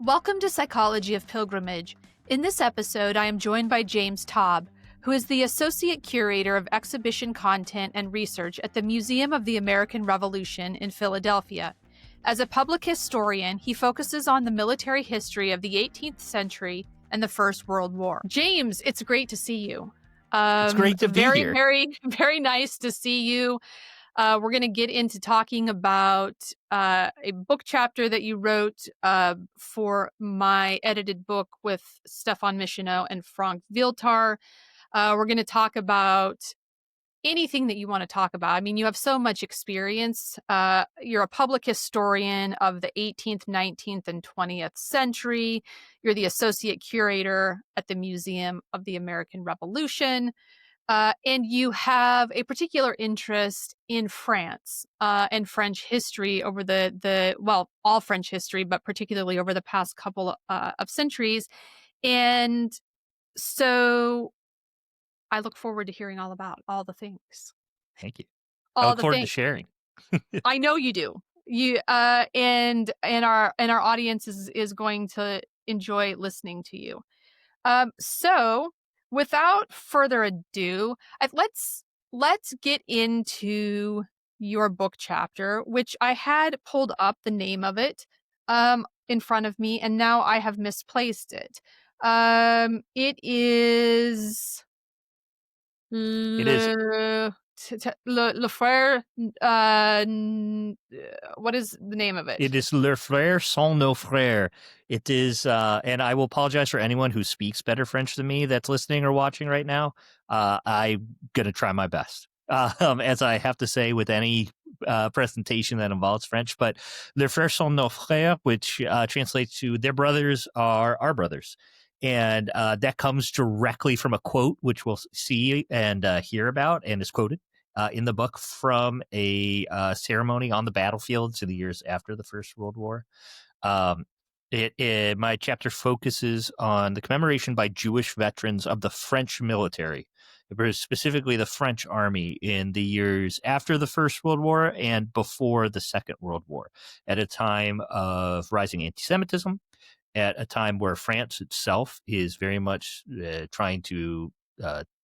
Welcome to Psychology of Pilgrimage. In this episode, I am joined by James Taub, who is the Associate Curator of Exhibition Content and Research at the Museum of the American Revolution in Philadelphia. As a public historian, he focuses on the military history of the 18th century and the First World War. James, it's great to see you. It's great to be here. Very nice to see you. We're going to get into talking about a book chapter that you wrote for my edited book with Stefan Michonneau and Frank Viltar. We're going to talk about anything that you want to talk about. I mean, you have so much experience. You're a public historian of the 18th, 19th, and 20th century. You're the associate curator at the Museum of the American Revolution. And you have a particular interest in France and French history over all French history, but particularly over the past couple of centuries. And so I look forward to hearing all about all the things. Thank you. I look forward to sharing. I know you do. You and our audience is going to enjoy listening to you. So without further ado, let's get into your book chapter, which I had pulled up the name of it in front of me, and now I have misplaced it. It is Le Frère. What is the name of it? It is Leurs Sont nos Frères. It is, and I will apologize for anyone who speaks better French than me that's listening or watching right now. I'm going to try my best, as I have to say with any presentation that involves French. But Leurs Frères sont nos frères, which translates to "their brothers are our brothers." And that comes directly from a quote, which we'll see and hear about, and is quoted in the book from a ceremony on the battlefields in the years after the First World War. My chapter focuses on the commemoration by Jewish veterans of the French military, specifically the French army in the years after the First World War and before the Second World War, at a time of rising anti-Semitism, at a time where France itself is very much trying to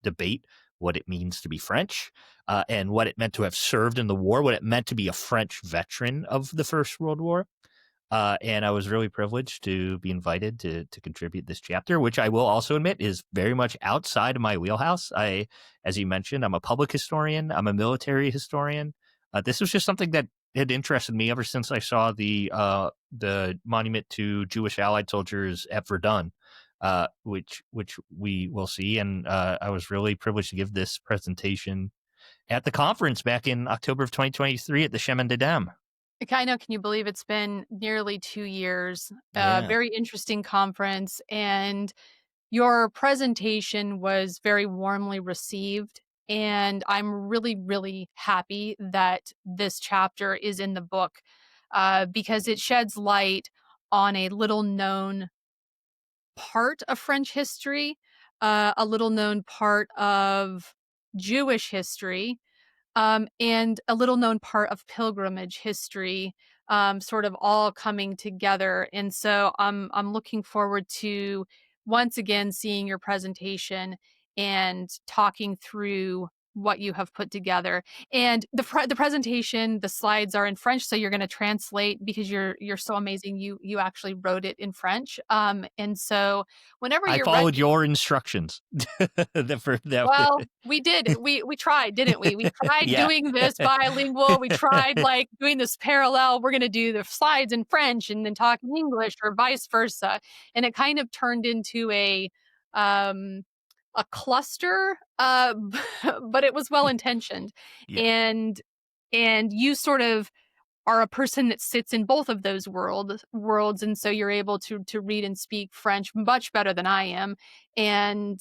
debate what it means to be French and what it meant to have served in the war, what it meant to be a French veteran of the First World War. And I was really privileged to be invited to contribute this chapter, which I will also admit is very much outside of my wheelhouse. As you mentioned, I'm a public historian. I'm a military historian. This was just something that had interested me ever since I saw the monument to Jewish Allied soldiers at Verdun, which we will see. And I was really privileged to give this presentation at the conference back in October of 2023 at the Chemin des Dames. I know. Can you believe it's been nearly 2 years? Yeah. Very interesting conference, and your presentation was very warmly received. And I'm really, really happy that this chapter is in the book because it sheds light on a little known part of French history, a little known part of Jewish history, and a little known part of pilgrimage history, sort of all coming together. And so I'm looking forward to once again seeing your presentation and talking through what you have put together. And the presentation, the slides are in French, so you're going to translate because you're so amazing. You actually wrote it in French, and so whenever I you're followed your instructions. Well, we did. We tried, didn't we? We tried doing this bilingual. We tried like doing this parallel. We're going to do the slides in French and then talk in English, or vice versa. And it kind of turned into a cluster, but it was well intentioned. Yeah. And you sort of are a person that sits in both of those worlds, and so you're able to read and speak French much better than I am. And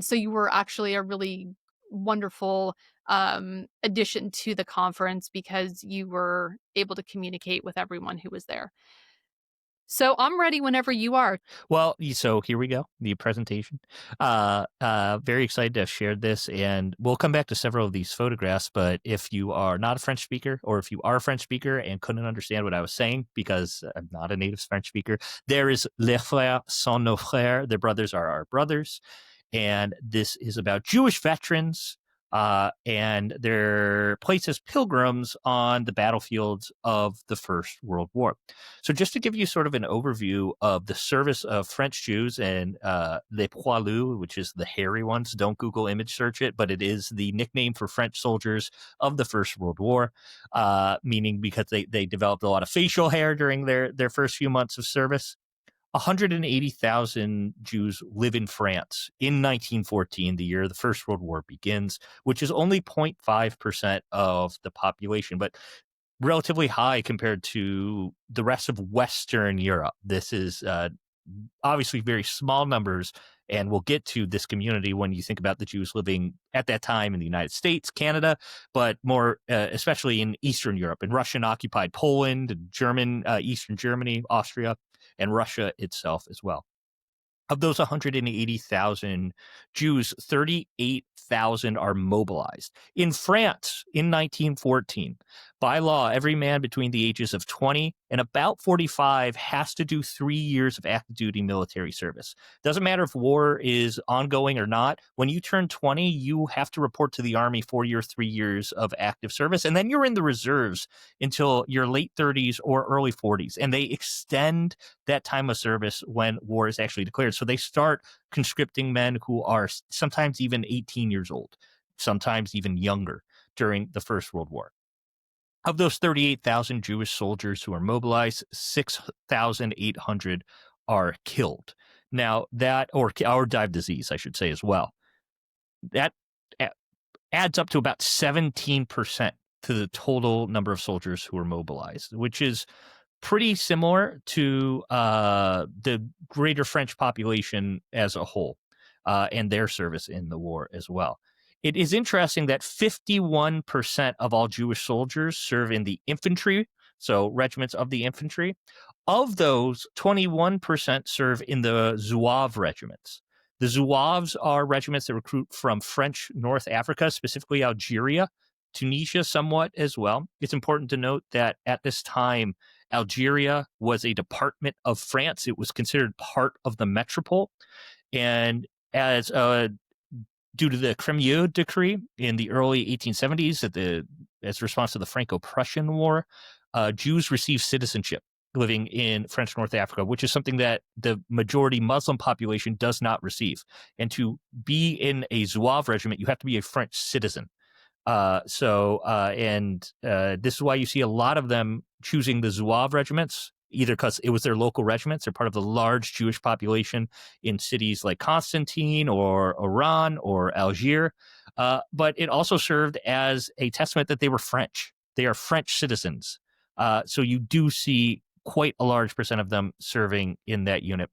so you were actually a really wonderful addition to the conference because you were able to communicate with everyone who was there. So I'm ready whenever you are. Well, so here we go, the presentation. Very excited to have shared this, and we'll come back to several of these photographs, but if you are not a French speaker, or if you are a French speaker and couldn't understand what I was saying because I'm not a native French speaker, there is Les Frères sont nos frères. Their brothers are our brothers. And this is about Jewish veterans and their place as pilgrims on the battlefields of the First World War. So just to give you sort of an overview of the service of French Jews and les poilus, which is the hairy ones, don't Google image search it, but it is the nickname for French soldiers of the First World War, meaning because they developed a lot of facial hair during their first few months of service. 180,000 Jews live in France in 1914, the year the First World War begins, which is only 0.5% of the population, but relatively high compared to the rest of Western Europe. This is obviously very small numbers, and we'll get to this community when you think about the Jews living at that time in the United States, Canada, but more especially in Eastern Europe, in Russian-occupied Poland, Eastern Germany, Austria, and Russia itself as well. Of those 180,000 Jews, 38,000 are mobilized. In France, in 1914, by law, every man between the ages of 20 and about 45 has to do 3 years of active duty military service. Doesn't matter if war is ongoing or not. When you turn 20, you have to report to the Army for your 3 years of active service, and then you're in the reserves until your late 30s or early 40s, and they extend that time of service when war is actually declared. So they start conscripting men who are sometimes even 18 years old, sometimes even younger during the First World War. Of those 38,000 Jewish soldiers who are mobilized, 6,800 are killed. Now that, or die of disease, I should say as well. That adds up to about 17% to the total number of soldiers who are mobilized, which is pretty similar to the greater French population as a whole and their service in the war as well. It is interesting that 51% of all Jewish soldiers serve in the infantry, so regiments of the infantry. Of those, 21% serve in the Zouave regiments. The Zouaves are regiments that recruit from French North Africa, specifically Algeria, Tunisia somewhat as well. It's important to note that at this time, Algeria was a department of France. It was considered part of the metropole. And as due to the Crémieux Decree in the early 1870s, as a response to the Franco-Prussian War, Jews received citizenship living in French North Africa, which is something that the majority Muslim population does not receive. And to be in a Zouave regiment, you have to be a French citizen. This is why you see a lot of them choosing the Zouave regiments, either because it was their local regiments. They're part of the large Jewish population in cities like Constantine or Oran or Algiers. But it also served as a testament that they were French. They are French citizens. So you do see quite a large percent of them serving in that unit.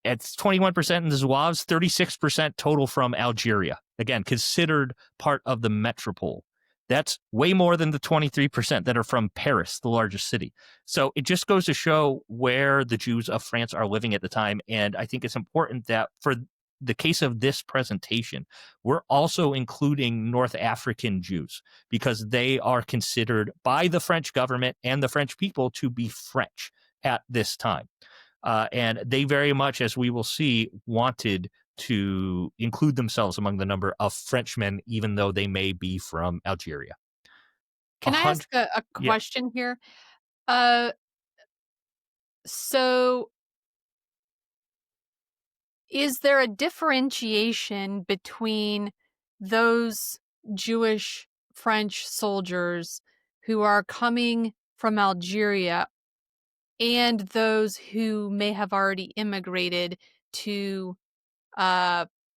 It's 21% in the Zouaves, 36% total from Algeria. Again, considered part of the metropole. That's way more than the 23% that are from Paris, the largest city. So it just goes to show where the Jews of France are living at the time. And I think it's important that for the case of this presentation, we're also including North African Jews because they are considered by the French government and the French people to be French at this time. And they very much, as we will see, wanted to include themselves among the number of Frenchmen, even though they may be from Algeria. Can I ask a question here? So is there a differentiation between those Jewish French soldiers who are coming from Algeria and those who may have already immigrated to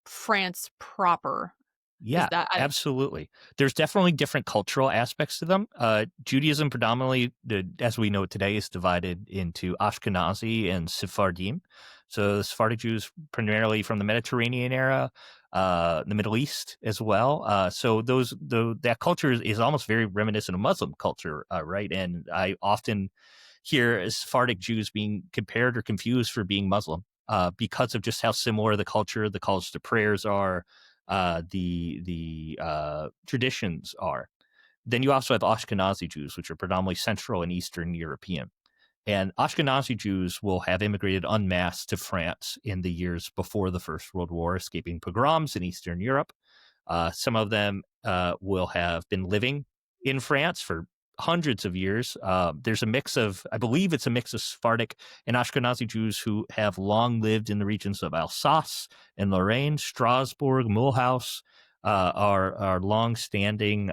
France proper? Yeah, absolutely. There's definitely different cultural aspects to them. Judaism predominantly, as we know it today, is divided into Ashkenazi and Sephardim. So the Sephardic Jews primarily from the Mediterranean era, the Middle East as well. So that culture is almost very reminiscent of Muslim culture, right? And I often hear Sephardic Jews being compared or confused for being Muslim because of just how similar the culture, the calls to prayers are, the traditions are. Then you also have Ashkenazi Jews, which are predominantly Central and Eastern European. And Ashkenazi Jews will have immigrated en masse to France in the years before the First World War, escaping pogroms in Eastern Europe. Some of them will have been living in France for hundreds of years. There's a mix of, I believe it's a mix of Sephardic and Ashkenazi Jews who have long lived in the regions of Alsace and Lorraine, Strasbourg, Mulhouse, are long-standing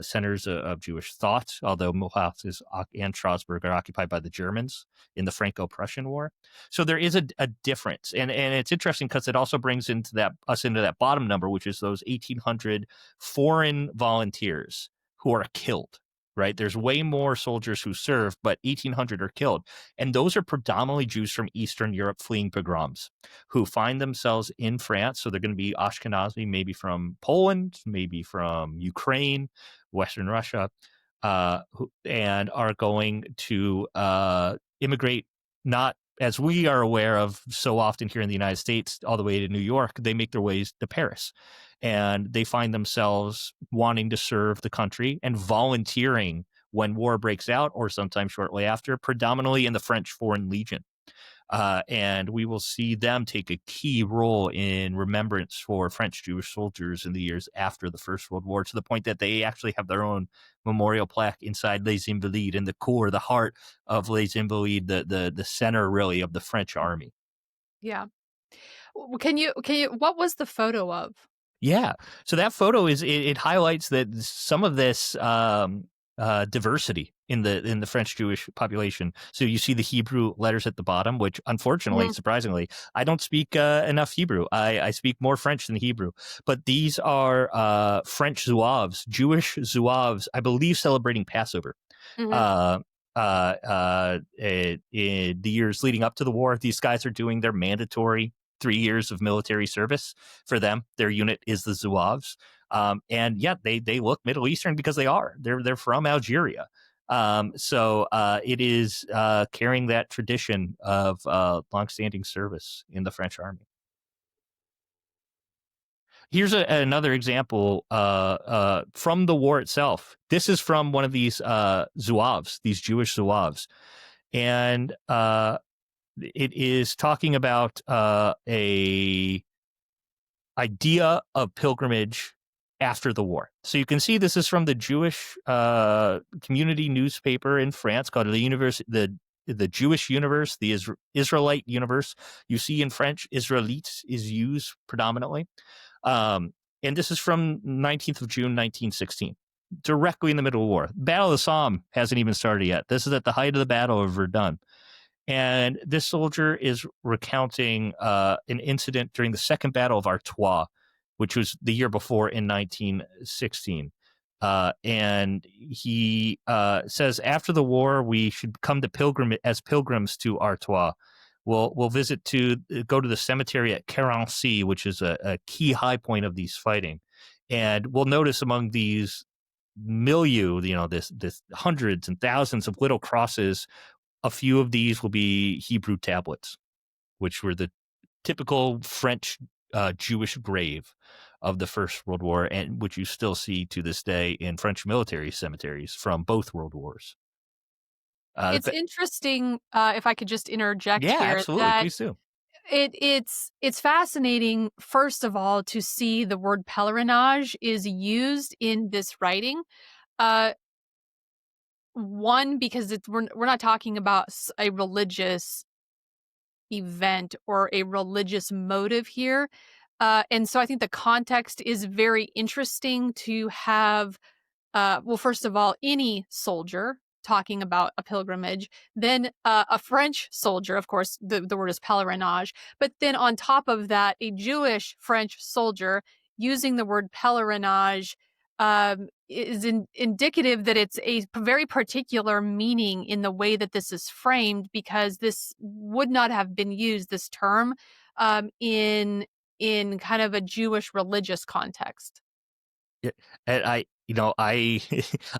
centers of Jewish thought, although Mulhouse and Strasbourg are occupied by the Germans in the Franco-Prussian War. So there is a difference, and it's interesting because it also brings us into that bottom number, which is those 1,800 foreign volunteers who are killed. Right, there's way more soldiers who serve, but 1,800 are killed, and those are predominantly Jews from Eastern Europe fleeing pogroms, who find themselves in France. So they're going to be Ashkenazi, maybe from Poland, maybe from Ukraine, Western Russia, and are going to immigrate, not as we are aware of so often here in the United States, all the way to New York. They make their ways to Paris, and they find themselves wanting to serve the country and volunteering when war breaks out, or sometimes shortly after, predominantly in the French Foreign Legion. And we will see them take a key role in remembrance for French Jewish soldiers in the years after the First World War, to the point that they actually have their own memorial plaque inside Les Invalides, in the core, the heart of Les Invalides, the center really of the French army. Yeah. Can you what was the photo of? Yeah. So that photo it highlights that some of this diversity in the French Jewish population. So you see the Hebrew letters at the bottom, which unfortunately, Mhm. surprisingly, I don't speak enough Hebrew. I speak more French than Hebrew. But these are French Zouaves, Jewish Zouaves, I believe, celebrating Passover. Mhm. Uh, in the years leading up to the war, these guys are doing their mandatory 3 years of military service. For them, their unit is the Zouaves. And yeah, they look Middle Eastern because they're from Algeria. So it is carrying that tradition of longstanding service in the French army. Here's another example from the war itself. This is from one of these Zouaves, these Jewish Zouaves, and it is talking about a idea of pilgrimage after the war. So you can see this is from the Jewish community newspaper in France called the Jewish Universe, the Israelite Universe. You see in French, Israelite is used predominantly. And this is from 19th of June, 1916, directly in the middle of war. Battle of the Somme hasn't even started yet. This is at the height of the Battle of Verdun. And this soldier is recounting an incident during the Second Battle of Artois, which was the year before in 1916. And he says, after the war, we should come to as pilgrims to Artois. We'll go to the cemetery at Carency, which is a key high point of these fighting. And we'll notice among these milieu, this hundreds and thousands of little crosses, a few of these will be Hebrew tablets, which were the typical French Jewish grave of the First World War, and which you still see to this day in French military cemeteries from both World Wars. It's interesting, if I could just interject Yeah, here, absolutely. that Please do. it's fascinating, first of all, to see the word pèlerinage is used in this writing. Uh, One, because we're not talking about a religious event or a religious motive here. And so I think the context is very interesting to have, well, first of all, any soldier talking about a pilgrimage, then a French soldier, of course, the word is pèlerinage, but then on top of that, a Jewish French soldier using the word pèlerinage is indicative that it's a very particular meaning in the way that this is framed, because this would not have been used, this term, in kind of a Jewish religious context. Yeah, and I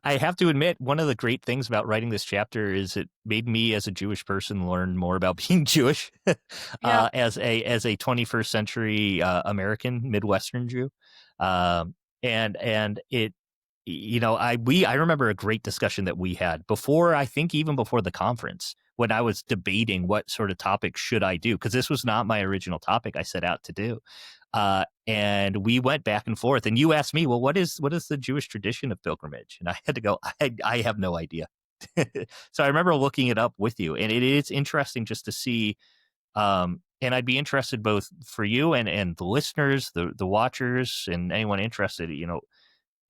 I have to admit, one of the great things about writing this chapter is it made me, as a Jewish person, learn more about being Jewish Yeah. as a 21st century American Midwestern Jew, and it I remember a great discussion that we had before, I think even before the conference, when I was debating what sort of topic should I do, because this was not my original topic I set out to do. And we went back and forth, and you asked me, well, what is the Jewish tradition of pilgrimage? And I had to go, I have no idea. So I remember looking it up with you, and it is interesting just to see. And I'd be interested both for you and the listeners, the watchers, and anyone interested.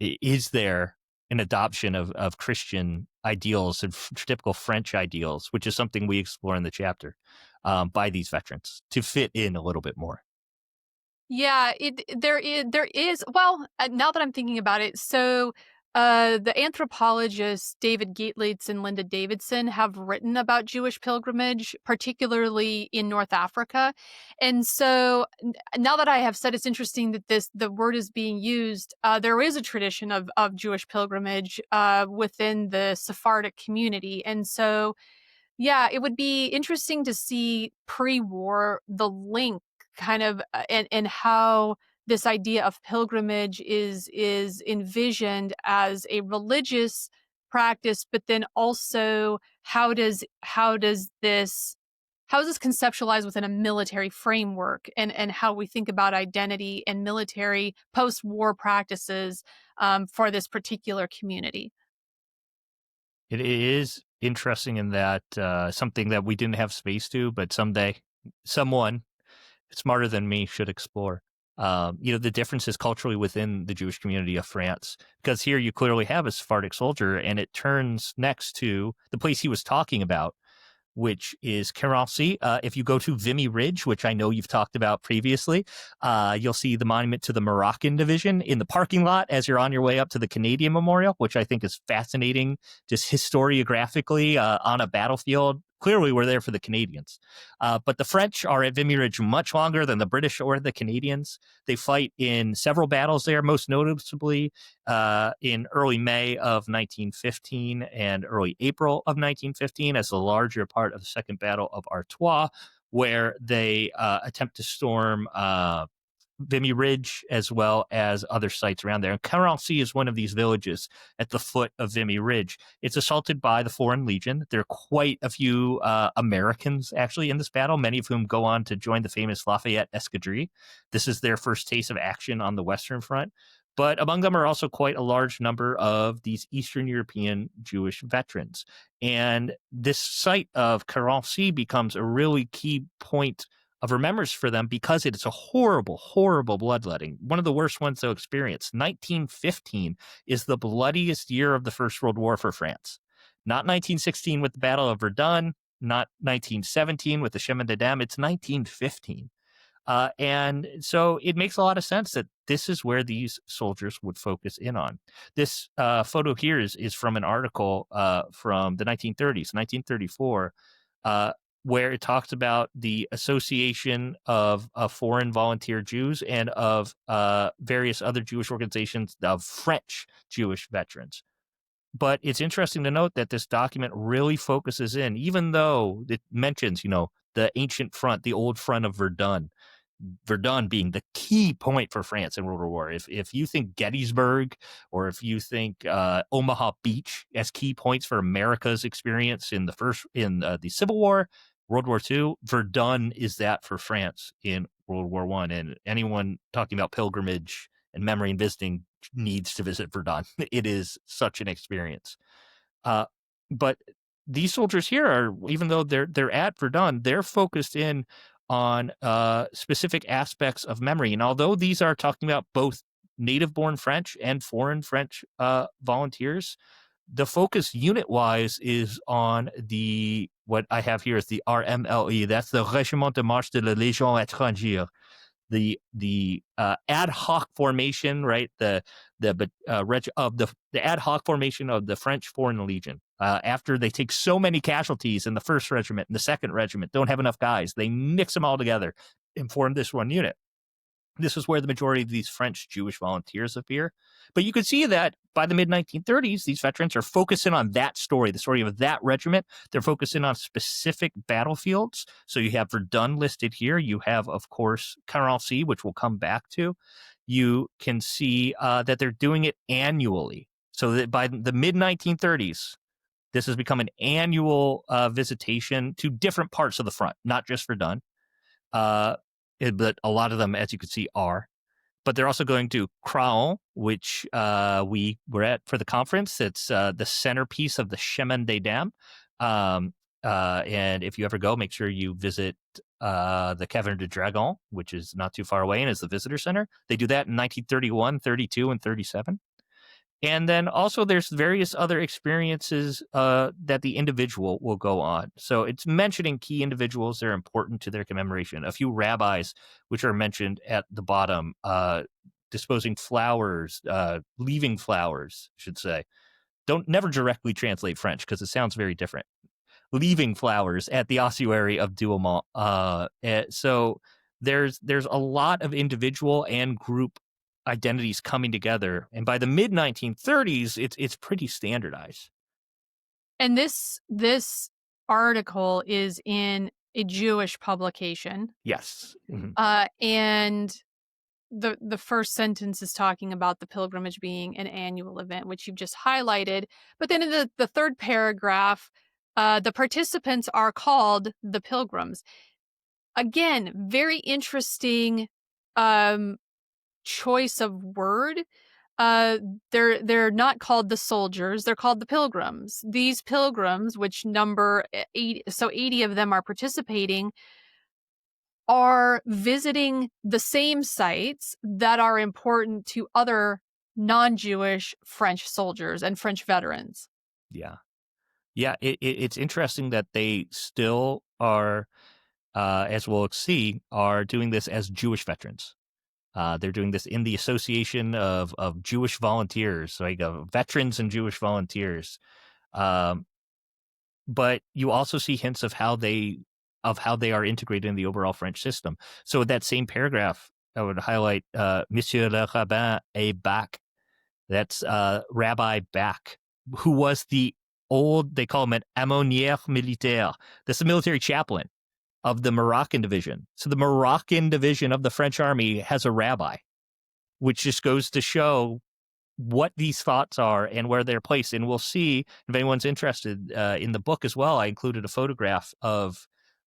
Is there an adoption of Christian ideals and typical French ideals, which is something we explore in the chapter, by these veterans to fit in a little bit more? Yeah, there is well, now that I'm thinking about it, so the anthropologists David Geetleitz and Linda Davidson have written about Jewish pilgrimage, particularly in North Africa. And so now that I have said, it's interesting that the word is being used. There is a tradition of Jewish pilgrimage within the Sephardic community. And so yeah, it would be interesting to see pre-war the link kind of and how this idea of pilgrimage is envisioned as a religious practice, but then also how is this conceptualized within a military framework, and how we think about identity and military post-war practices for this particular community. It is interesting in that something that we didn't have space to, but someday someone smarter than me should explore. The differences culturally within the Jewish community of France, because here you clearly have a Sephardic soldier, and it turns next to the place he was talking about, which is Carency. If you go to Vimy Ridge, which I know you've talked about previously, you'll see the monument to the Moroccan division in the parking lot as you're on your way up to the Canadian Memorial, which I think is fascinating, just historiographically on a battlefield. Clearly, we're there for the Canadians. But the French are at Vimy Ridge much longer than the British or the Canadians. They fight in several battles there, most noticeably in early May of 1915 and early April of 1915 as the larger part of the Second Battle of Artois, where they attempt to storm Vimy Ridge, as well as other sites around there. And Carency is one of these villages at the foot of Vimy Ridge. It's assaulted by the Foreign Legion. There are quite a few Americans actually in this battle, many of whom go on to join the famous Lafayette Escadrille. This is their first taste of action on the Western Front. But among them are also quite a large number of these Eastern European Jewish veterans. And this site of Carency becomes a really key point of remembrance for them because it is a horrible, horrible bloodletting. One of the worst ones they'll experience. 1915 is the bloodiest year of the First World War for France. Not 1916 with the Battle of Verdun, not 1917 with the Chemin des Dames. It's 1915. And so it makes a lot of sense that this is where these soldiers would focus in on. This photo here is from an article from the 1930s, 1934, where it talks about the association of foreign volunteer Jews and of various other Jewish organizations of French Jewish veterans. But it's interesting to note that this document really focuses in, even though it mentions, the ancient front, the old front of Verdun being the key point for France in World War War. If you think Gettysburg, or if you think Omaha Beach as key points for America's experience in the Civil War, World War II, Verdun is that for France in World War I. And anyone talking about pilgrimage and memory and visiting needs to visit Verdun. It is such an experience. But these soldiers here are, even though they're at Verdun, they're focused in on specific aspects of memory. And although these are talking about both native-born French and foreign French volunteers, the focus unit-wise is on what I have here is the RMLE. That's the Régiment de Marche de la Légion étrangère, the ad hoc formation, right? The ad hoc formation of the French Foreign Legion. After they take so many casualties in the 1st Regiment and the 2nd Regiment, don't have enough guys, they mix them all together and form this one unit. This is where the majority of these French Jewish volunteers appear. But you could see that by the mid-1930s, these veterans are focusing on that story, the story of that regiment. They're focusing on specific battlefields. So you have Verdun listed here. You have, of course, Cameronians, which we'll come back to. You can see that they're doing it annually. So that by the mid-1930s, this has become an annual visitation to different parts of the front, not just Verdun. But a lot of them, as you can see, are. But they're also going to Craon, which we were at for the conference. It's the centerpiece of the Chemin des Dames. And if you ever go, make sure you visit the Caverne de Dragon, which is not too far away and is the visitor center. They do that in 1931, 32, and 37. And then also there's various other experiences that the individual will go on. So it's mentioning key individuals that are important to their commemoration. A few rabbis, which are mentioned at the bottom, disposing flowers, leaving flowers, I should say. Don't never directly translate French because it sounds very different. Leaving flowers at the ossuary of Douaumont. So there's a lot of individual and group identities coming together, and by the mid 1930s, it's pretty standardized. And this article is in a Jewish publication. Yes, mm-hmm. And the first sentence is talking about the pilgrimage being an annual event, which you've just highlighted. But then in the third paragraph, the participants are called the pilgrims. Again, very interesting choice of word. They're not called the soldiers, they're called the pilgrims. These pilgrims, which number 80, so 80 of them are participating, are visiting the same sites that are important to other non-Jewish French soldiers and French veterans. Yeah, it's interesting that they still are, as we'll see, are doing this as Jewish veterans. They're doing this in the Association of Jewish Volunteers, like veterans and Jewish volunteers. But you also see hints of how they are integrated in the overall French system. So that same paragraph, I would highlight Monsieur le Rabbin et Bach. That's Rabbi Bach, who was the old, they call him an aumônier militaire. That's the military chaplain of the Moroccan division. So the Moroccan division of the French army has a rabbi, which just goes to show what these thoughts are and where they're placed. And we'll see, if anyone's interested, in the book as well, I included a photograph of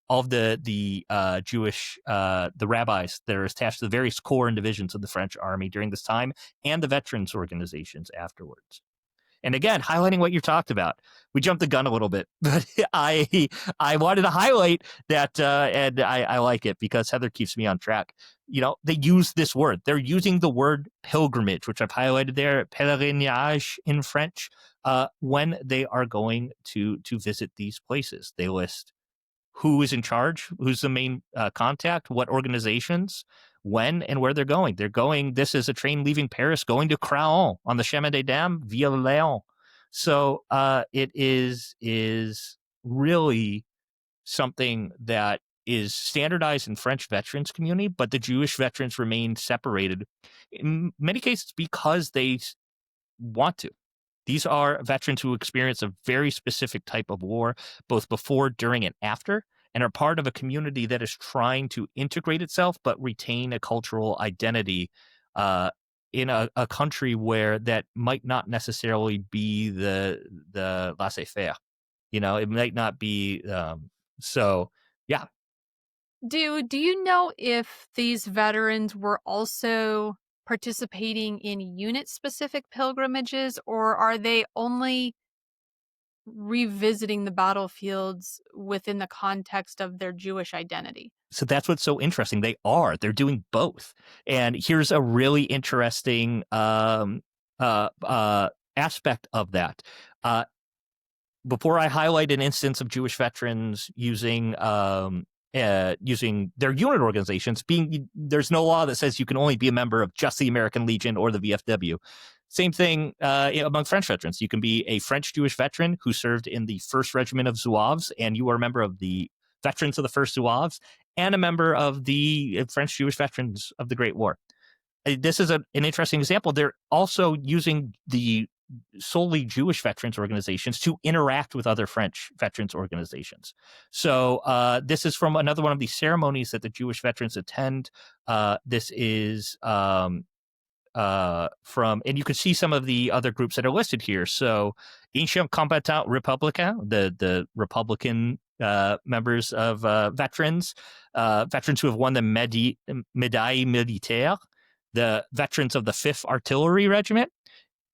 all of the Jewish, the rabbis that are attached to the various corps and divisions of the French army during this time, and the veterans organizations afterwards. And again, highlighting what you talked about. We jumped the gun a little bit, but I wanted to highlight that, and I like it because Heather keeps me on track. You know, they use this word. They're using the word pilgrimage, which I've highlighted there, pèlerinage in French, when they are going to visit these places. They list who is in charge, who's the main contact, what organizations, when and where they're going. They're going, this is a train leaving Paris, going to Craon on the Chemin des Dames via Lyon. So it is really something that is standardized in French veterans community, but the Jewish veterans remain separated in many cases because they want to. These are veterans who experience a very specific type of war, both before, during, and after, and are part of a community that is trying to integrate itself but retain a cultural identity in a country where that might not necessarily be the laissez-faire. You know, it might not be. So, yeah. Do you know if these veterans were also participating in unit-specific pilgrimages, or are they only revisiting the battlefields within the context of their Jewish identity? So that's what's so interesting. They're doing both. And here's a really interesting aspect of that. Before I highlight an instance of Jewish veterans using their unit organizations, there's no law that says you can only be a member of just the American Legion or the VFW. Same thing among French veterans. You can be a French Jewish veteran who served in the 1st Regiment of Zouaves, and you are a member of the veterans of the First Zouaves, and a member of the French Jewish veterans of the Great War. This is an interesting example. They're also using the solely Jewish veterans organizations to interact with other French veterans organizations. So this is from another one of these ceremonies that the Jewish veterans attend. This is from, and you can see some of the other groups that are listed here. So Ancien Combattant Républicain, the Republican members of veterans who have won the Médaille Militaire, the veterans of the 5th Artillery Regiment.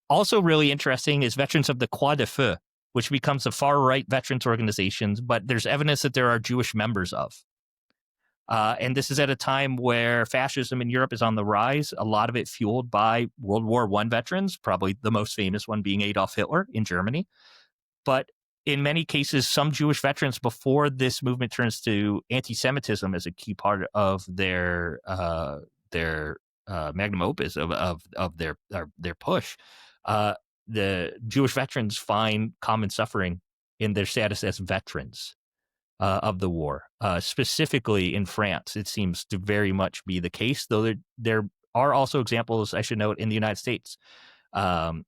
Also really interesting is veterans of the Croix de Feu, which becomes a far-right veterans organizations, but there's evidence that there are Jewish members of. And this is at a time where fascism in Europe is on the rise, a lot of it fueled by World War I veterans, probably the most famous one being Adolf Hitler in Germany. But in many cases, some Jewish veterans, before this movement turns to anti-Semitism as a key part of their magnum opus of their push, the Jewish veterans find common suffering in their status as veterans of the war. Specifically in France, it seems to very much be the case, though there are also examples, I should note, in the United States. But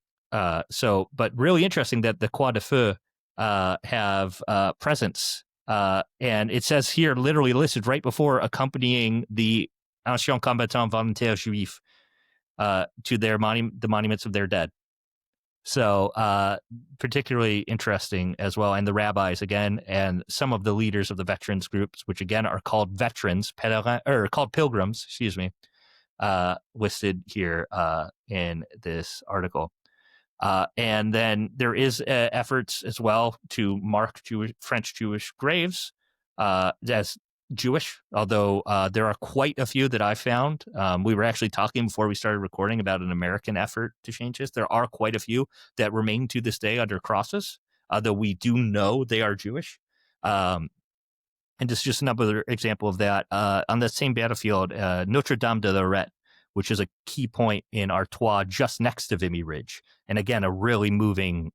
really interesting that the Croix de Feu have presence. And it says here, literally listed right before accompanying the Ancien Combattant Volontaire Juif to the monuments of their dead. So particularly interesting as well. And the rabbis, again, and some of the leaders of the veterans groups, which again are called veterans, called pilgrims, listed here in this article. And then there is efforts as well to mark French Jewish graves as Jewish, although there are quite a few that I found. We were actually talking before we started recording about an American effort to change this. There are quite a few that remain to this day under crosses, though we do know they are Jewish. And this is just another example of that. On that same battlefield, Notre Dame de Lorette, which is a key point in Artois just next to Vimy Ridge. And again, a really moving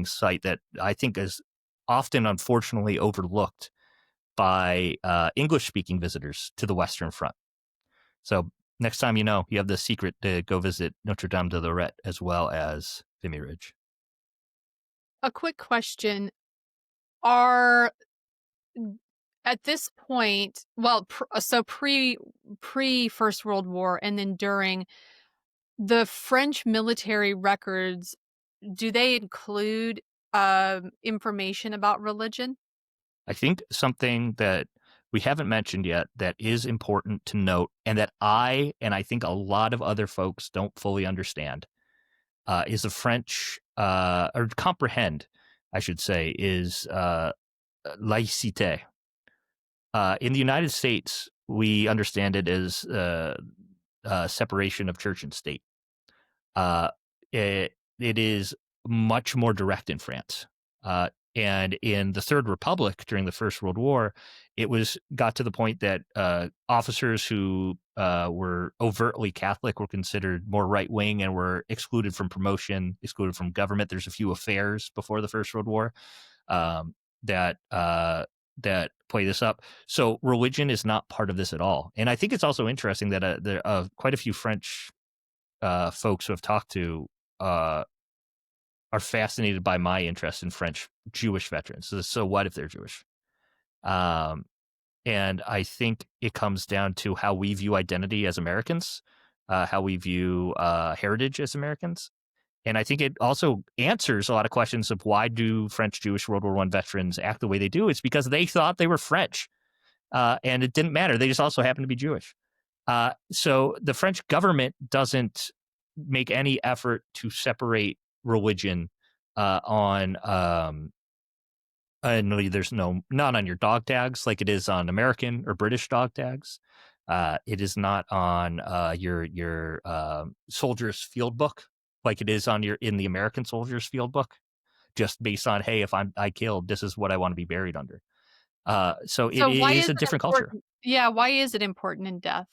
site that I think is often, unfortunately, overlooked by English-speaking visitors to the Western Front. So next time you have the secret to go visit Notre Dame de Lorette as well as Vimy Ridge. A quick question. Are at this point, well, pre First World War and then during, the French military records, do they include information about religion? I think something that we haven't mentioned yet that is important to note, and that I think a lot of other folks don't fully understand, is the French, or comprehend, I should say, is laïcité. In the United States, we understand it as separation of church and state. It is much more direct in France. And in the Third Republic during the First World War, it got to the point that officers who were overtly Catholic were considered more right-wing and were excluded from promotion, excluded from government. There's a few affairs before the First World War that play this up. So religion is not part of this at all. And I think it's also interesting that there are quite a few French folks who have talked to are fascinated by my interest in French Jewish veterans. So what if they're Jewish? And I think it comes down to how we view identity as Americans, how we view heritage as Americans. And I think it also answers a lot of questions of why do French Jewish World War I veterans act the way they do? It's because they thought they were French, and it didn't matter. They just also happened to be Jewish. So the French government doesn't make any effort to separate religion and there's not on your dog tags like it is on American or British dog tags. It is not on your soldier's field book like it is in the American soldier's field book, just based on, hey, if I killed, this is what I want to be buried under. So it is a different culture. Yeah, why is it important in death?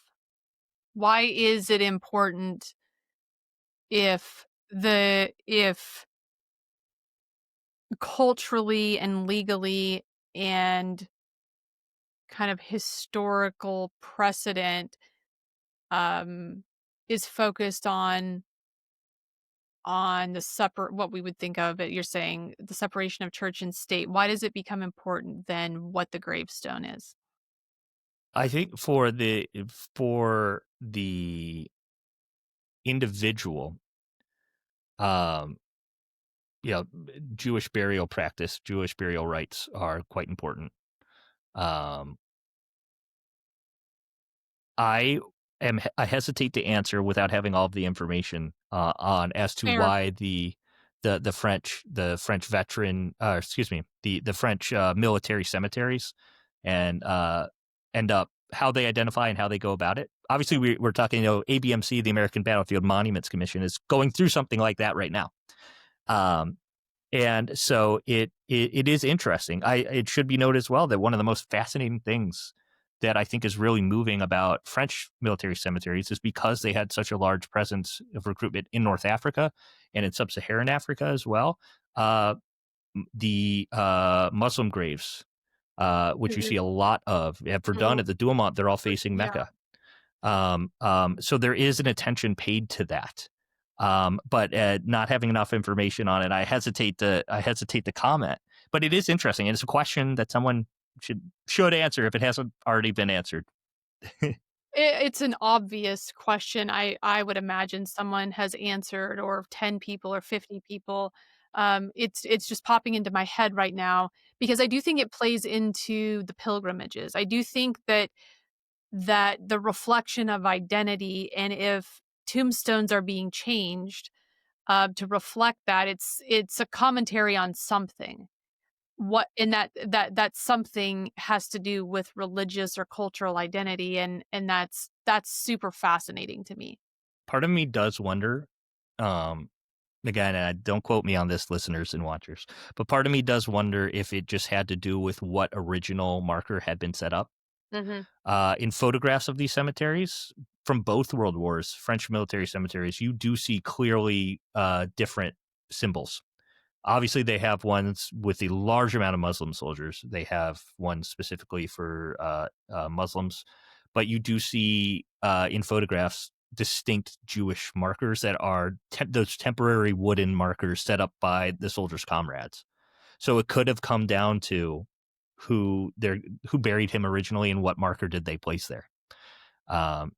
Why is it important if culturally and legally and kind of historical precedent um, is focused on the what we would think of it. You're saying the separation of church and state. Why does it become important than what the gravestone is? I think for the individual, um, you know, Jewish burial practice, Jewish burial rites are quite important. Um, I I hesitate to answer without having all of the information on as to Fair. why the French veteran, excuse me, the French military cemeteries and end up how they identify and how they go about it. Obviously, we're talking, ABMC, the American Battlefield Monuments Commission, is going through something like that right now. Um, and so it is interesting. It should be noted as well that one of the most fascinating things that I think is really moving about French military cemeteries is because they had such a large presence of recruitment in North Africa and in sub-Saharan Africa as well. Uh, the Muslim graves, which you see Mhm. a lot of at Verdun, Mhm. at the Douaumont, they're all facing Yeah. Mecca. So there is an attention paid to that. But not having enough information on it, I hesitate to comment. But it is interesting, and it's a question that someone should answer if it hasn't already been answered. It's an obvious question. I would imagine someone has answered, or 10 people or 50 people. It's just popping into my head right now because I do think it plays into the pilgrimages. I do think that the reflection of identity, and if tombstones are being changed to reflect that, it's a commentary on something. What and that something has to do with religious or cultural identity, and that's super fascinating to me. Part of me does wonder, um, again, and don't quote me on this, listeners and watchers, but part of me does wonder if it just had to do with what original marker had been set up. Mhm. In photographs of these cemeteries from both world wars, French military cemeteries, you do see clearly different symbols. Obviously, they have ones with a large amount of Muslim soldiers. They have one specifically for Muslims, but you do see in photographs distinct Jewish markers that are those temporary wooden markers set up by the soldiers' comrades. So it could have come down to who buried him originally and what marker did they place there.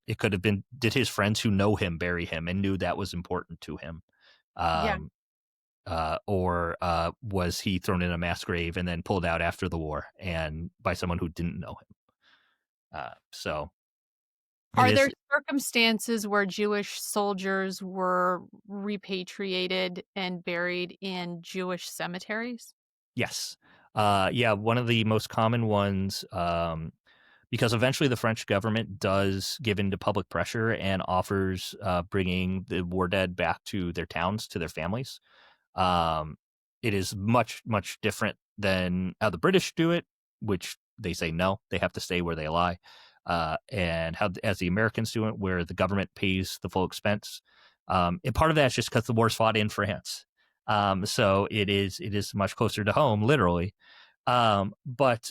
It could have been, did his friends who know him bury him and knew that was important to him? Yeah. Um, or was he thrown in a mass grave and then pulled out after the war and by someone who didn't know him? So it Are there is, circumstances where Jewish soldiers were repatriated and buried in Jewish cemeteries? yes. Yeah, one of the most common ones, because eventually the French government does give into public pressure and offers bringing the war dead back to their towns, to their families. Um, it is much, much different than how the British do it, which they say no, they have to stay where they lie. And how, as the Americans do it, where the government pays the full expense. And part of that is just because the war's fought in France. So it is much closer to home, literally. But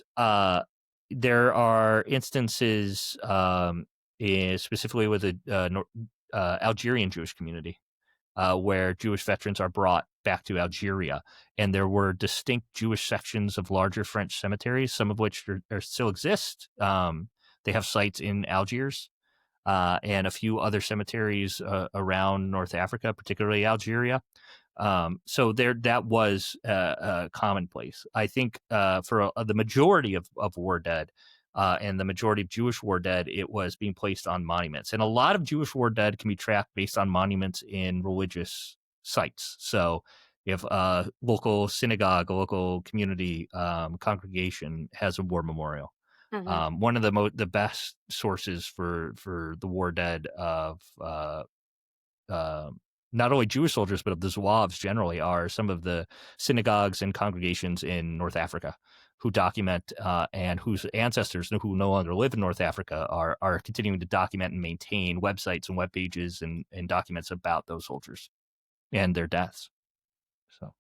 there are instances, specifically with the Algerian Jewish community, where Jewish veterans are brought back to Algeria. And there were distinct Jewish sections of larger French cemeteries, some of which still exist. They have sites in Algiers and a few other cemeteries around North Africa, particularly Algeria. So that was commonplace. I think for the majority of war dead, and the majority of Jewish war dead, it was being placed on monuments. And a lot of Jewish war dead can be tracked based on monuments in religious sites. So if a local synagogue, a local community congregation has a war memorial. Mhm. One of the best sources for the war dead of uh, not only Jewish soldiers, but of the Zouaves generally, are some of the synagogues and congregations in North Africa who document and whose ancestors who no longer live in North Africa are continuing to document and maintain websites and web pages and documents about those soldiers and their deaths. So,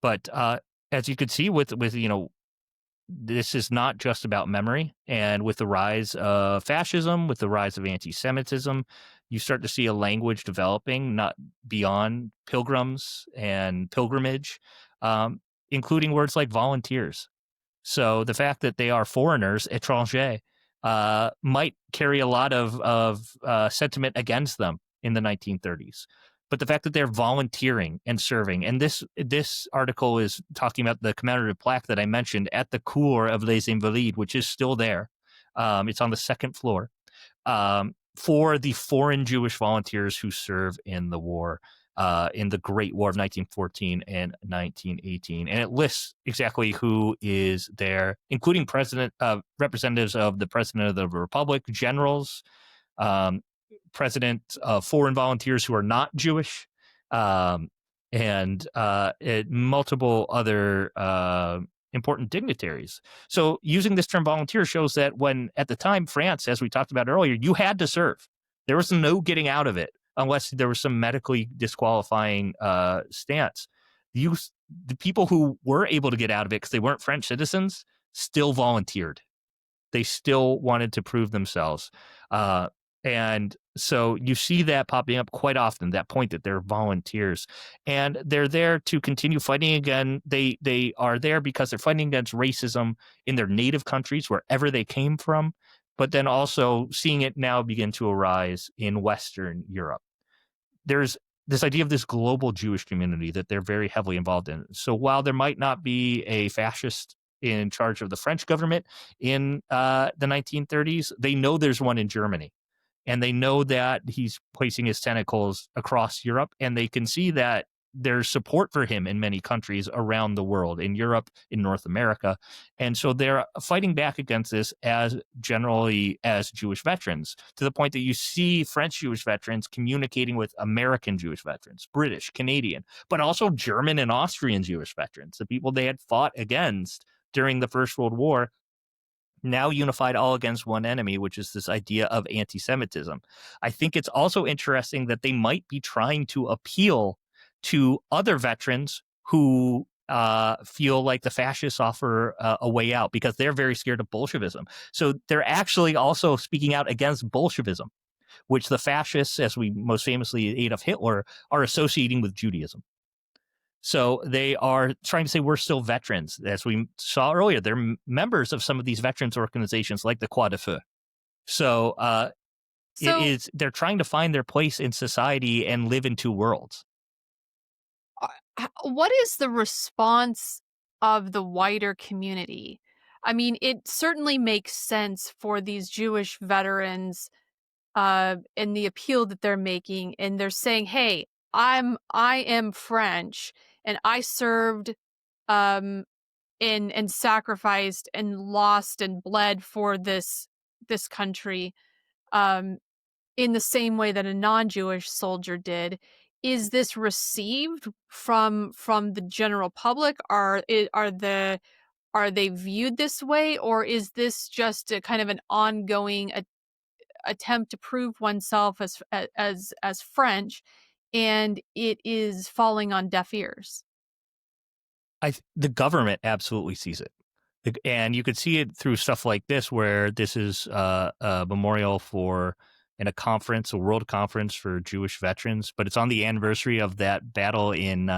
but as you could see with this is not just about memory. And with the rise of fascism, with the rise of anti-Semitism, you start to see a language developing not beyond pilgrims and pilgrimage, um, including words like volunteers. So the fact that they are foreigners, étrangers, might carry a lot of sentiment against them in the 1930s. But the fact that they're volunteering and serving, and this article is talking about the commemorative plaque that I mentioned at the Cour of les Invalides, which is still there. It's on the second floor, for the foreign Jewish volunteers who serve in the war, in the Great War of 1914 and 1918. And it lists exactly who is there, including representatives of the President of the Republic, generals, um, president of foreign volunteers who are not Jewish, and multiple other important dignitaries. So using this term volunteer shows that when, at the time, France, as we talked about earlier, you had to serve. There was no getting out of it unless there was some medically disqualifying stance. The people who were able to get out of it because they weren't French citizens still volunteered. They still wanted to prove themselves. And so you see that popping up quite often, that point that they're volunteers. And they're there to continue fighting again. They are there because they're fighting against racism in their native countries, wherever they came from, but then also seeing it now begin to arise in Western Europe. There's this idea of this global Jewish community that they're very heavily involved in. So while there might not be a fascist in charge of the French government in the 1930s, they know there's one in Germany. And they know that he's placing his tentacles across Europe, and they can see that there's support for him in many countries around the world, in Europe, in North America. And so they're fighting back against this as generally as Jewish veterans, to the point that you see French Jewish veterans communicating with American Jewish veterans, British, Canadian, but also German and Austrian Jewish veterans, the people they had fought against during the First World War, now unified all against one enemy, which is this idea of anti-Semitism. I think it's also interesting that they might be trying to appeal to other veterans who feel like the fascists offer a way out because they're very scared of Bolshevism. So they're actually also speaking out against Bolshevism, which the fascists, as we most famously Adolf Hitler, are associating with Judaism. So they are trying to say we're still veterans. As we saw earlier, they're members of some of these veterans organizations like the Croix de Feu. So, they're trying to find their place in society and live in two worlds. What is the response of the wider community? I mean, it certainly makes sense for these Jewish veterans and the appeal that they're making, and they're saying, "Hey, I am French, and I served, um, and sacrificed and lost and bled for this country, um, in the same way that a non-Jewish soldier did." Is this received from the general public? Are they viewed this way, or is this just a kind of an ongoing attempt to prove oneself as French, and it is falling on deaf ears? The government absolutely sees it. And you could see it through stuff like this, where this is a memorial for in a conference, a world conference for Jewish veterans, but it's on the anniversary of that battle in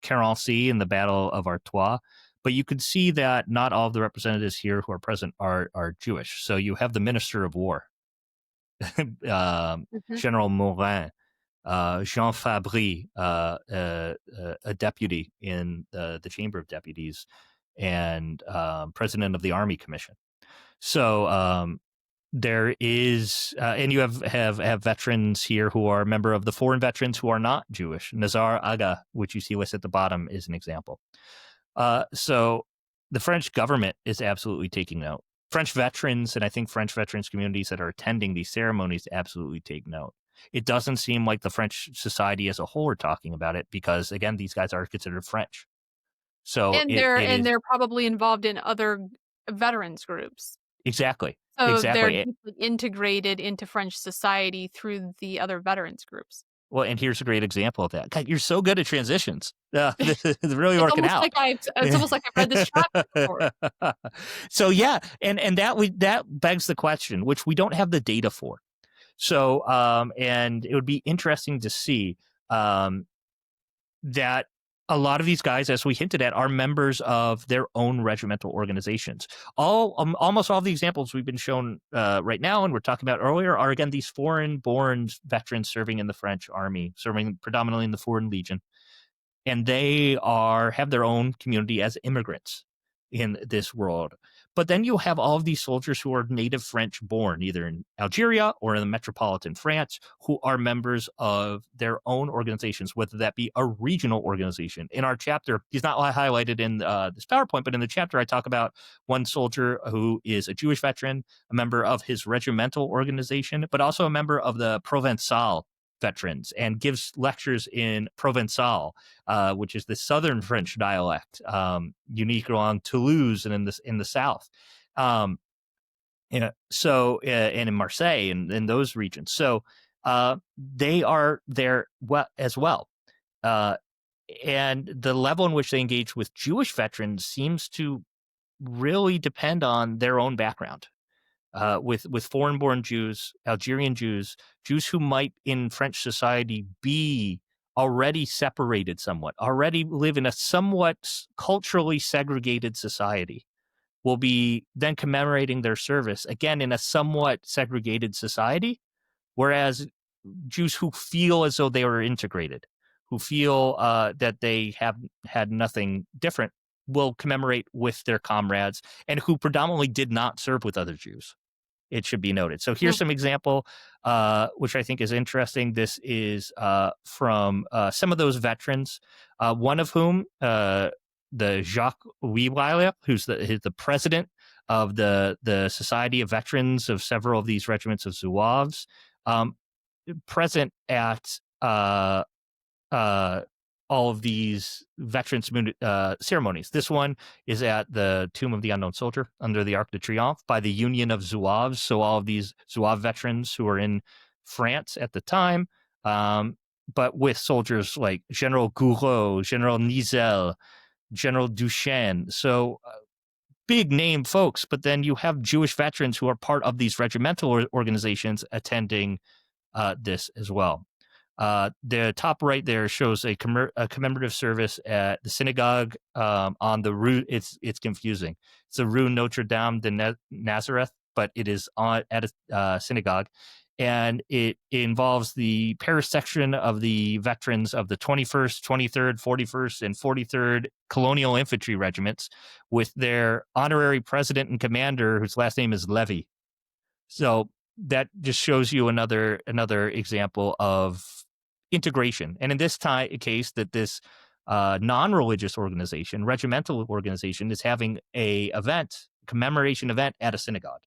Cameronians and the Battle of Artois. But you could see that not all of the representatives here who are present are Jewish. So you have the Minister of War, Mhm. General Morin, Jean Fabry, a deputy in the Chamber of Deputies, and president of the Army Commission. So there is, and you have veterans here who are a member of the foreign veterans who are not Jewish. Nazar Aga, which you see listed at the bottom, is an example. So the French government is absolutely taking note. French veterans, and I think French veterans communities that are attending these ceremonies absolutely take note. It doesn't seem like the French society as a whole are talking about it because, again, these guys are considered French. So And it is they're probably involved in other veterans groups. exactly. So they're Exactly. deeply integrated into French society through the other veterans groups. Well, and here's a great example of that. God, you're so good at transitions. This is really It's working almost out. like I've read this chapter before. So yeah, and that begs the question, which we don't have the data for. So and it would be interesting to see that a lot of these guys, as we hinted at, are members of their own regimental organizations. Almost all the examples we've been shown right now and we're talking about earlier are, again, these foreign-born veterans serving in the French army, serving predominantly in the Foreign Legion. And they have their own community as immigrants in this world. But then you have all of these soldiers who are native French born, either in Algeria or in the metropolitan France, who are members of their own organizations, whether that be a regional organization. In our chapter, he's not highlighted in this PowerPoint, but in the chapter, I talk about one soldier who is a Jewish veteran, a member of his regimental organization, but also a member of the Provençal veterans, and gives lectures in Provençal, which is the southern French dialect, unique along Toulouse and in the south. And in Marseille and in those regions. So they are there as well. And the level in which they engage with Jewish veterans seems to really depend on their own background. With foreign-born Jews, Algerian Jews, Jews who might in French society be already separated somewhat, already live in a somewhat culturally segregated society, will be then commemorating their service, again, in a somewhat segregated society, whereas Jews who feel as though they were integrated, who feel that they have had nothing different, will commemorate with their comrades, and who predominantly did not serve with other Jews. It should be noted. So here's some example, which I think is interesting. This is from some of those veterans, one of whom, the Jacques Wiewiler, who's the president of the Society of Veterans of several of these regiments of Zouaves, present at all of these veterans ceremonies. This one is at the Tomb of the Unknown Soldier under the Arc de Triomphe by the Union of Zouaves. So all of these Zouave veterans who were in France at the time, but with soldiers like General Gouraud, General Nizel, General Duchesne. So big name folks, but then you have Jewish veterans who are part of these regimental organizations attending this as well. The top right there shows a commemorative service at the synagogue on the Rue. It's confusing. It's the Rue Notre Dame de Nazareth, but it is at a synagogue, and it involves the Paris section of the veterans of the 21st, 23rd, 41st, and 43rd Colonial Infantry Regiments, with their honorary president and commander, whose last name is Levy. So that just shows you another example of integration. And in this case, that this non-religious organization, regimental organization, is having a commemoration event at a synagogue.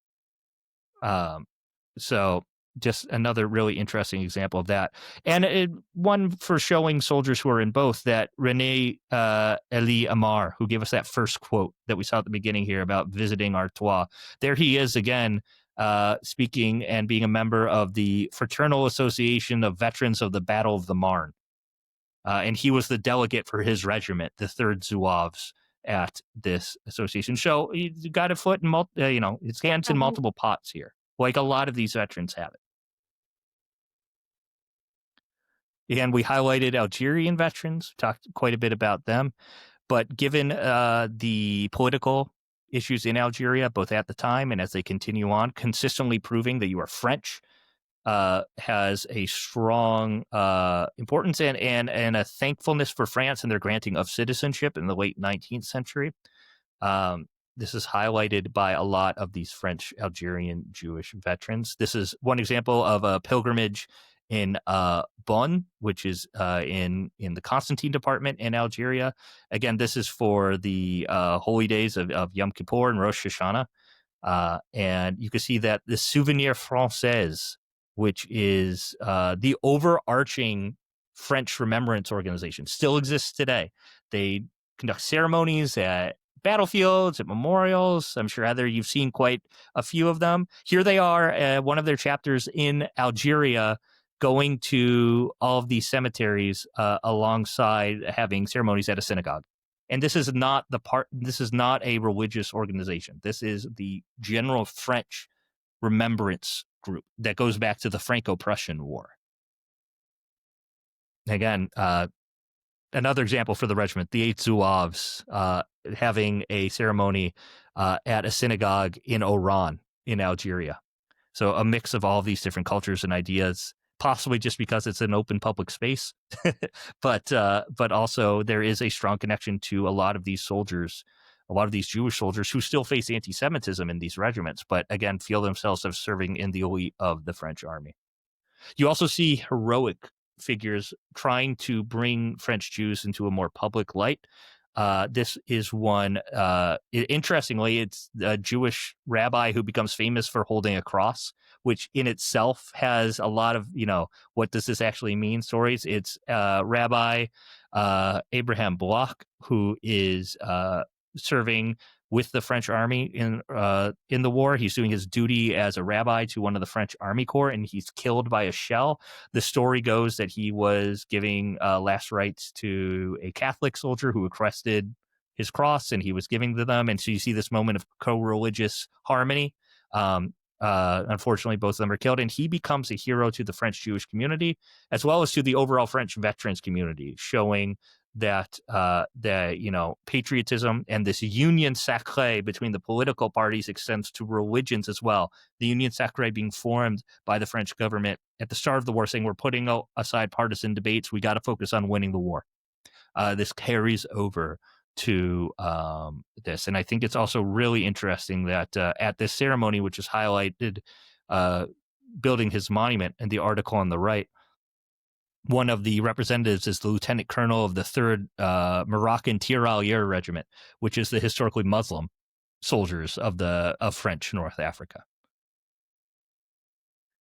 So just another really interesting example of that. And one for showing soldiers who are in both, that René Elie Amar, who gave us that first quote that we saw at the beginning here about visiting Artois. There he is again, speaking and being a member of the Fraternal Association of Veterans of the Battle of the Marne. And he was the delegate for his regiment, the 3rd Zouaves, at this association. So he got a foot in, his hands in multiple pots here, like a lot of these veterans have it. Again, we highlighted Algerian veterans, talked quite a bit about them, but given the political issues in Algeria, both at the time and as they continue on, consistently proving that you are French has a strong importance and a thankfulness for France and their granting of citizenship in the late 19th century. This is highlighted by a lot of these French Algerian Jewish veterans. This is one example of a pilgrimage in Bonn, which is in the Constantine department in Algeria. Again, this is for the holy days of Yom Kippur and Rosh Hashanah. And you can see that the Souvenir Français, which is the overarching French remembrance organization, still exists today. They conduct ceremonies at battlefields, at memorials. I'm sure, Heather, you've seen quite a few of them. Here they are, one of their chapters in Algeria, going to all of these cemeteries alongside having ceremonies at a synagogue. And this is not a religious organization. This is the general French remembrance group that goes back to the Franco-Prussian War. Again, another example for the regiment, the Eight Zouaves, having a ceremony at a synagogue in Oran in Algeria. So a mix of all of these different cultures and ideas, possibly just because it's an open public space, but also there is a strong connection to a lot of these soldiers, a lot of these Jewish soldiers who still face anti-Semitism in these regiments, but again, feel themselves as serving in the elite of the French army. You also see heroic figures trying to bring French Jews into a more public light. This is one, interestingly, it's a Jewish rabbi who becomes famous for holding a cross, which in itself has a lot of, what does this actually mean stories. It's Rabbi Abraham Bloch, who is serving with the French army in the war. He's doing his duty as a rabbi to one of the French Army Corps, and he's killed by a shell. The story goes that he was giving last rites to a Catholic soldier who requested his cross, and he was giving to them. And so you see this moment of co-religious harmony. Unfortunately, both of them are killed, and he becomes a hero to the French Jewish community, as well as to the overall French veterans community, showing that patriotism and this union sacrée between the political parties extends to religions as well. The union sacrée being formed by the French government at the start of the war, saying we're putting aside partisan debates, we got to focus on winning the war. This carries over to this, and I think it's also really interesting that at this ceremony, which is highlighted, building his monument in the article on the right, one of the representatives is the lieutenant colonel of the 3rd Moroccan Tirailleurs Regiment, which is the historically Muslim soldiers of French North Africa.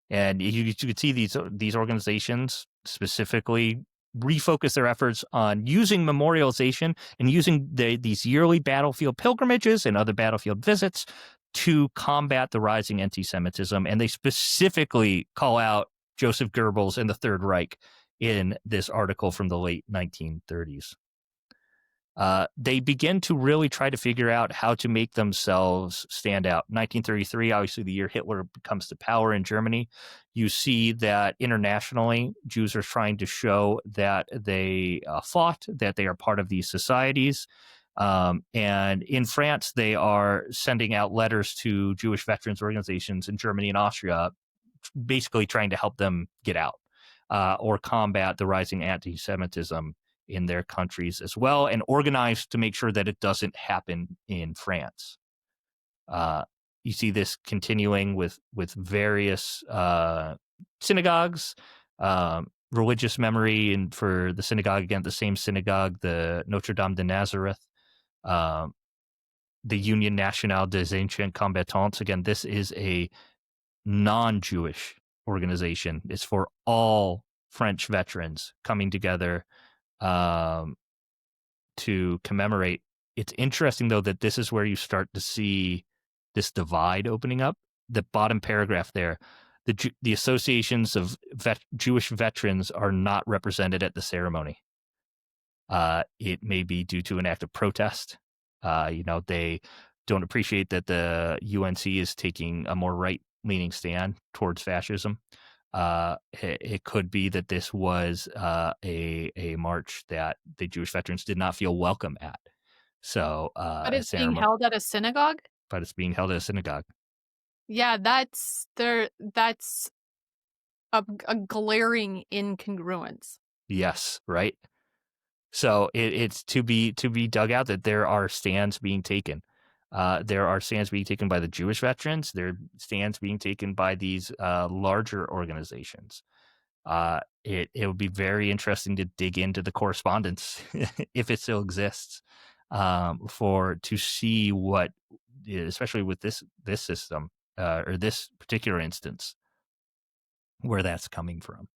And you could see these organizations specifically refocus their efforts on using memorialization and using these yearly battlefield pilgrimages and other battlefield visits to combat the rising anti-Semitism. And they specifically call out Joseph Goebbels and the Third Reich in this article from the late 1930s. They begin to really try to figure out how to make themselves stand out. 1933, obviously the year Hitler comes to power in Germany. You see that internationally, Jews are trying to show that they fought, that they are part of these societies. And in France, they are sending out letters to Jewish veterans organizations in Germany and Austria, basically trying to help them get out or combat the rising anti-Semitism in their countries as well, and organized to make sure that it doesn't happen in France. You see this continuing with various synagogues, religious memory, and for the synagogue, again, the same synagogue, the Notre Dame de Nazareth, the Union Nationale des Anciens Combattants. Again, this is a non-Jewish organization. It's for all French veterans coming together to commemorate. It's interesting, though, that this is where you start to see this divide opening up. The bottom paragraph there, the associations of Jewish veterans are not represented at the ceremony. It may be due to an act of protest. They don't appreciate that the UNC is taking a more right-leaning stand towards fascism. It could be that this was a march that the Jewish veterans did not feel welcome at. So, but it's being held at a synagogue? But it's being held at a synagogue. Yeah, that's a glaring incongruence. Yes, right. So it's to be dug out that there are stands being taken. There are stands being taken by the Jewish veterans. There are stands being taken by these larger organizations. It would be very interesting to dig into the correspondence, if it still exists, to see what, especially with this system or this particular instance, where that's coming from.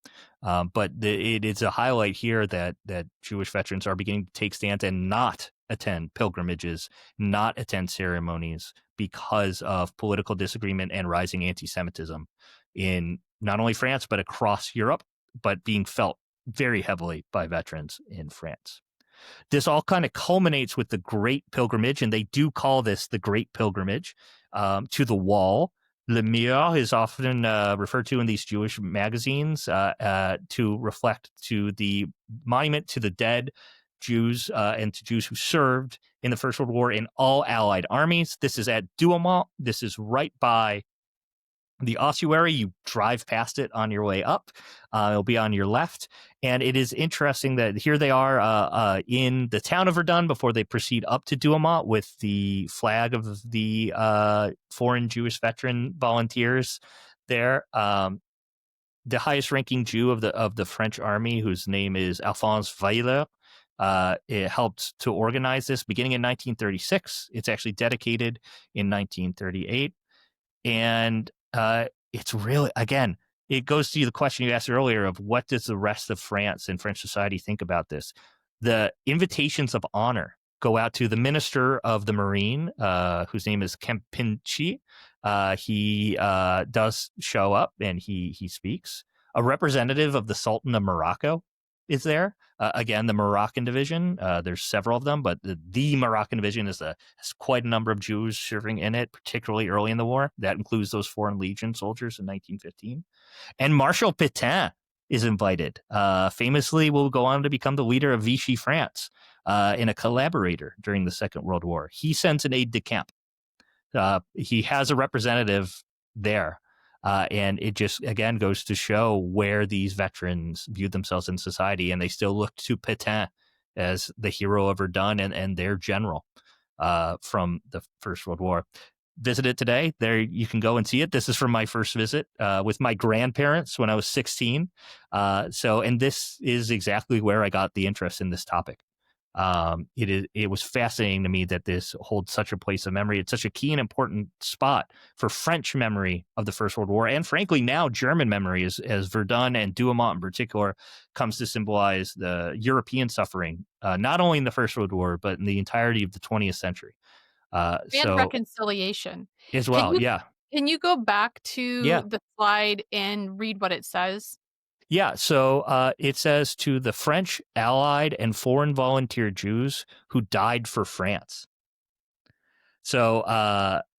But it is a highlight here that Jewish veterans are beginning to take stands and not attend pilgrimages, not attend ceremonies because of political disagreement and rising anti-Semitism in not only France, but across Europe, but being felt very heavily by veterans in France. This all kind of culminates with the Great Pilgrimage, and they do call this the Great Pilgrimage to the Wall. Le Mur is often referred to in these Jewish magazines to reflect to the monument to the dead Jews and to Jews who served in the First World War in all Allied armies. This is at Douaumont. This is right by the ossuary. You drive past it on your way up. It'll be on your left. And it is interesting that here they are in the town of Verdun before they proceed up to Douaumont with the flag of the foreign Jewish veteran volunteers there. The highest ranking Jew of the French army, whose name is Alphonse Weyler, it helped to organize this beginning in 1936. It's actually dedicated in 1938. And it's really, again, it goes to the question you asked earlier of what does the rest of France and French society think about this? The invitations of honor go out to the minister of the Marine, whose name is Kempinski. He does show up and he speaks. A representative of the Sultan of Morocco is there. Again, the Moroccan division, there's several of them, but the Moroccan division has quite a number of Jews serving in it, particularly early in the war. That includes those Foreign Legion soldiers in 1915. And Marshal Pétain is invited. Famously will go on to become the leader of Vichy France and a collaborator during the Second World War. He sends an aide de camp. He has a representative there. And it just, again, goes to show where these veterans viewed themselves in society, and they still look to Pétain as the hero of Verdun and their general from the First World War. Visit it today. There you can go and see it. This is from my first visit with my grandparents when I was 16. And this is exactly where I got the interest in this topic. It was fascinating to me that this holds such a place of memory. It's such a key and important spot for French memory of the First World War, and frankly now German memory, as Verdun and Douaumont in particular comes to symbolize the European suffering, not only in the First World War but in the entirety of the 20th century. And reconciliation as well. Can you go back to Yeah. the slide and read what it says? Yeah, so it says to the French, Allied, and foreign volunteer Jews who died for France. So,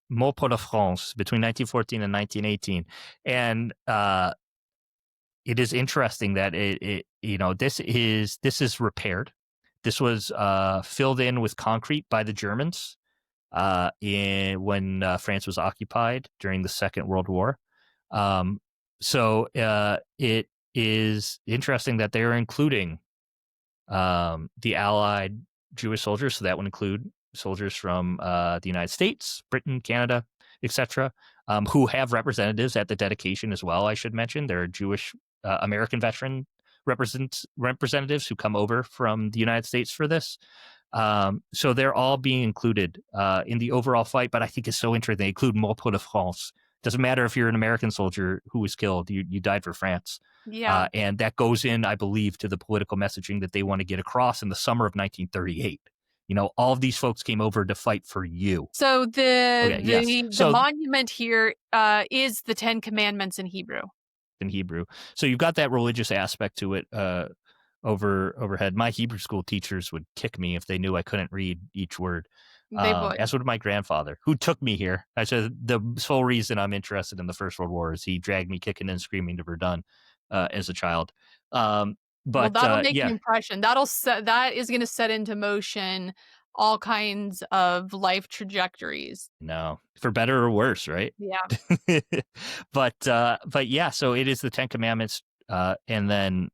Mot pour la France between 1914 and 1918, and it is interesting that this is repaired. This was filled in with concrete by the Germans when France was occupied during the Second World War. So it is interesting that they are including the Allied Jewish soldiers. So that would include soldiers from the United States, Britain, Canada, etc., who have representatives at the dedication as well, I should mention. There are Jewish American veteran representatives who come over from the United States for this. So they're all being included in the overall fight, but I think it's so interesting. They include Mot pour la France. Doesn't matter if you're an American soldier who was killed, you died for France. Yeah. And that goes in, I believe, to the political messaging that they want to get across in the summer of 1938. All of these folks came over to fight for you. So the monument here is the Ten Commandments in Hebrew. So you've got that religious aspect to it overhead. My Hebrew school teachers would kick me if they knew I couldn't read each word. They would. As would my grandfather, who took me here. I said the sole reason I'm interested in the First World War is he dragged me kicking and screaming to Verdun as a child. But that'll make an impression. That is going to set into motion all kinds of life trajectories. No, for better or worse, right? Yeah. But yeah, so it is the Ten Commandments. And then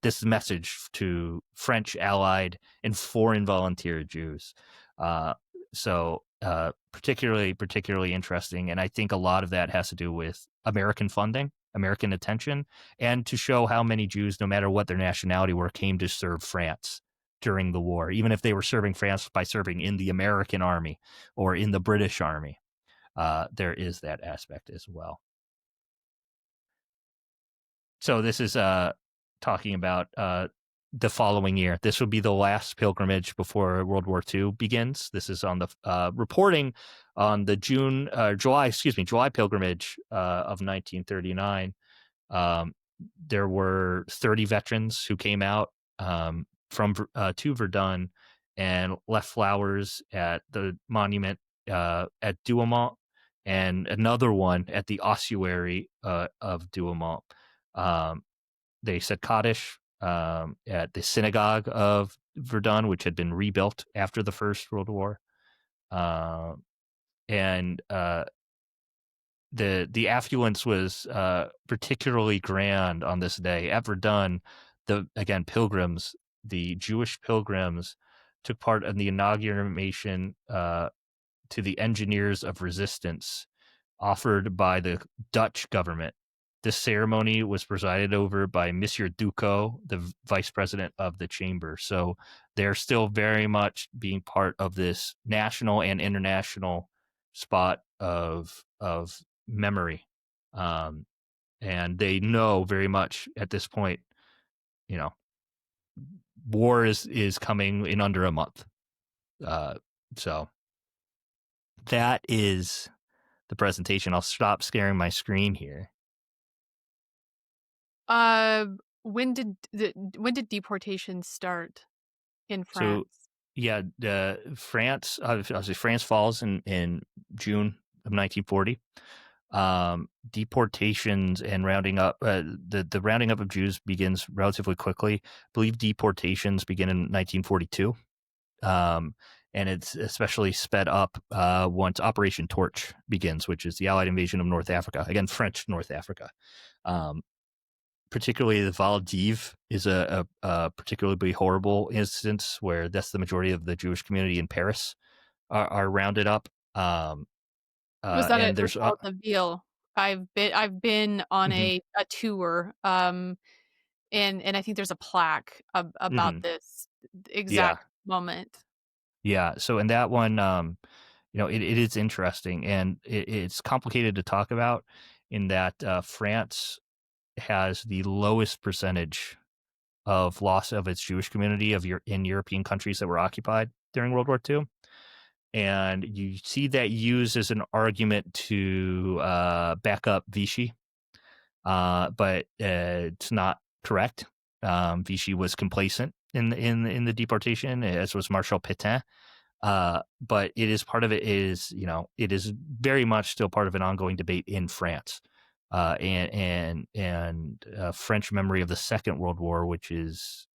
this message to French, Allied, and foreign volunteer Jews. So particularly interesting. And I think a lot of that has to do with American funding, American attention, and to show how many Jews, no matter what their nationality were, came to serve France during the war, even if they were serving France by serving in the American army or in the British army. There is that aspect as well. So this is talking about the following year. This would be the last pilgrimage before World War II begins. This is on the reporting on the July pilgrimage of 1939. Um, there were 30 veterans who came out to Verdun and left flowers at the monument at Douaumont, and another one at the ossuary of Douaumont. Um, they said Kaddish at the synagogue of Verdun, which had been rebuilt after the First World War. Um, and The affluence was particularly grand on this day. At Verdun, the Jewish pilgrims, took part in the inauguration to the Engineers of Resistance offered by the Dutch government. This ceremony was presided over by Monsieur Ducot, the vice president of the chamber. So they're still very much being part of this national and international spot of memory, um, and they know very much at this point. You know, war is coming in under a month. Uh, so that is the presentation. I'll stop scaring my screen here. Uh, when did deportation start in So France? yeah, France. Obviously, France falls in June of 1940. Deportations and rounding up. The rounding up of Jews begins relatively quickly. I believe deportations begin in 1942. And it's especially sped up once Operation Torch begins, which is the Allied invasion of North Africa, again French North Africa. Um, Particularly the Val d'Ivre is a particularly horrible instance where that's the majority of the Jewish community in Paris are rounded up. Was that And it was there's called the Ville. I've been on mhm, a tour, and I think there's a plaque about mhm, this yeah, exact moment. yeah. So in that one, it is interesting, and it's complicated to talk about in that France has the lowest percentage of loss of its Jewish community in European countries that were occupied during World War II. And you see that used as an argument to back up Vichy, but it's not correct. Vichy was complacent in the deportation, as was Marshal Pétain. But it is part of it is very much still part of an ongoing debate in France, and French memory of the Second World War, which is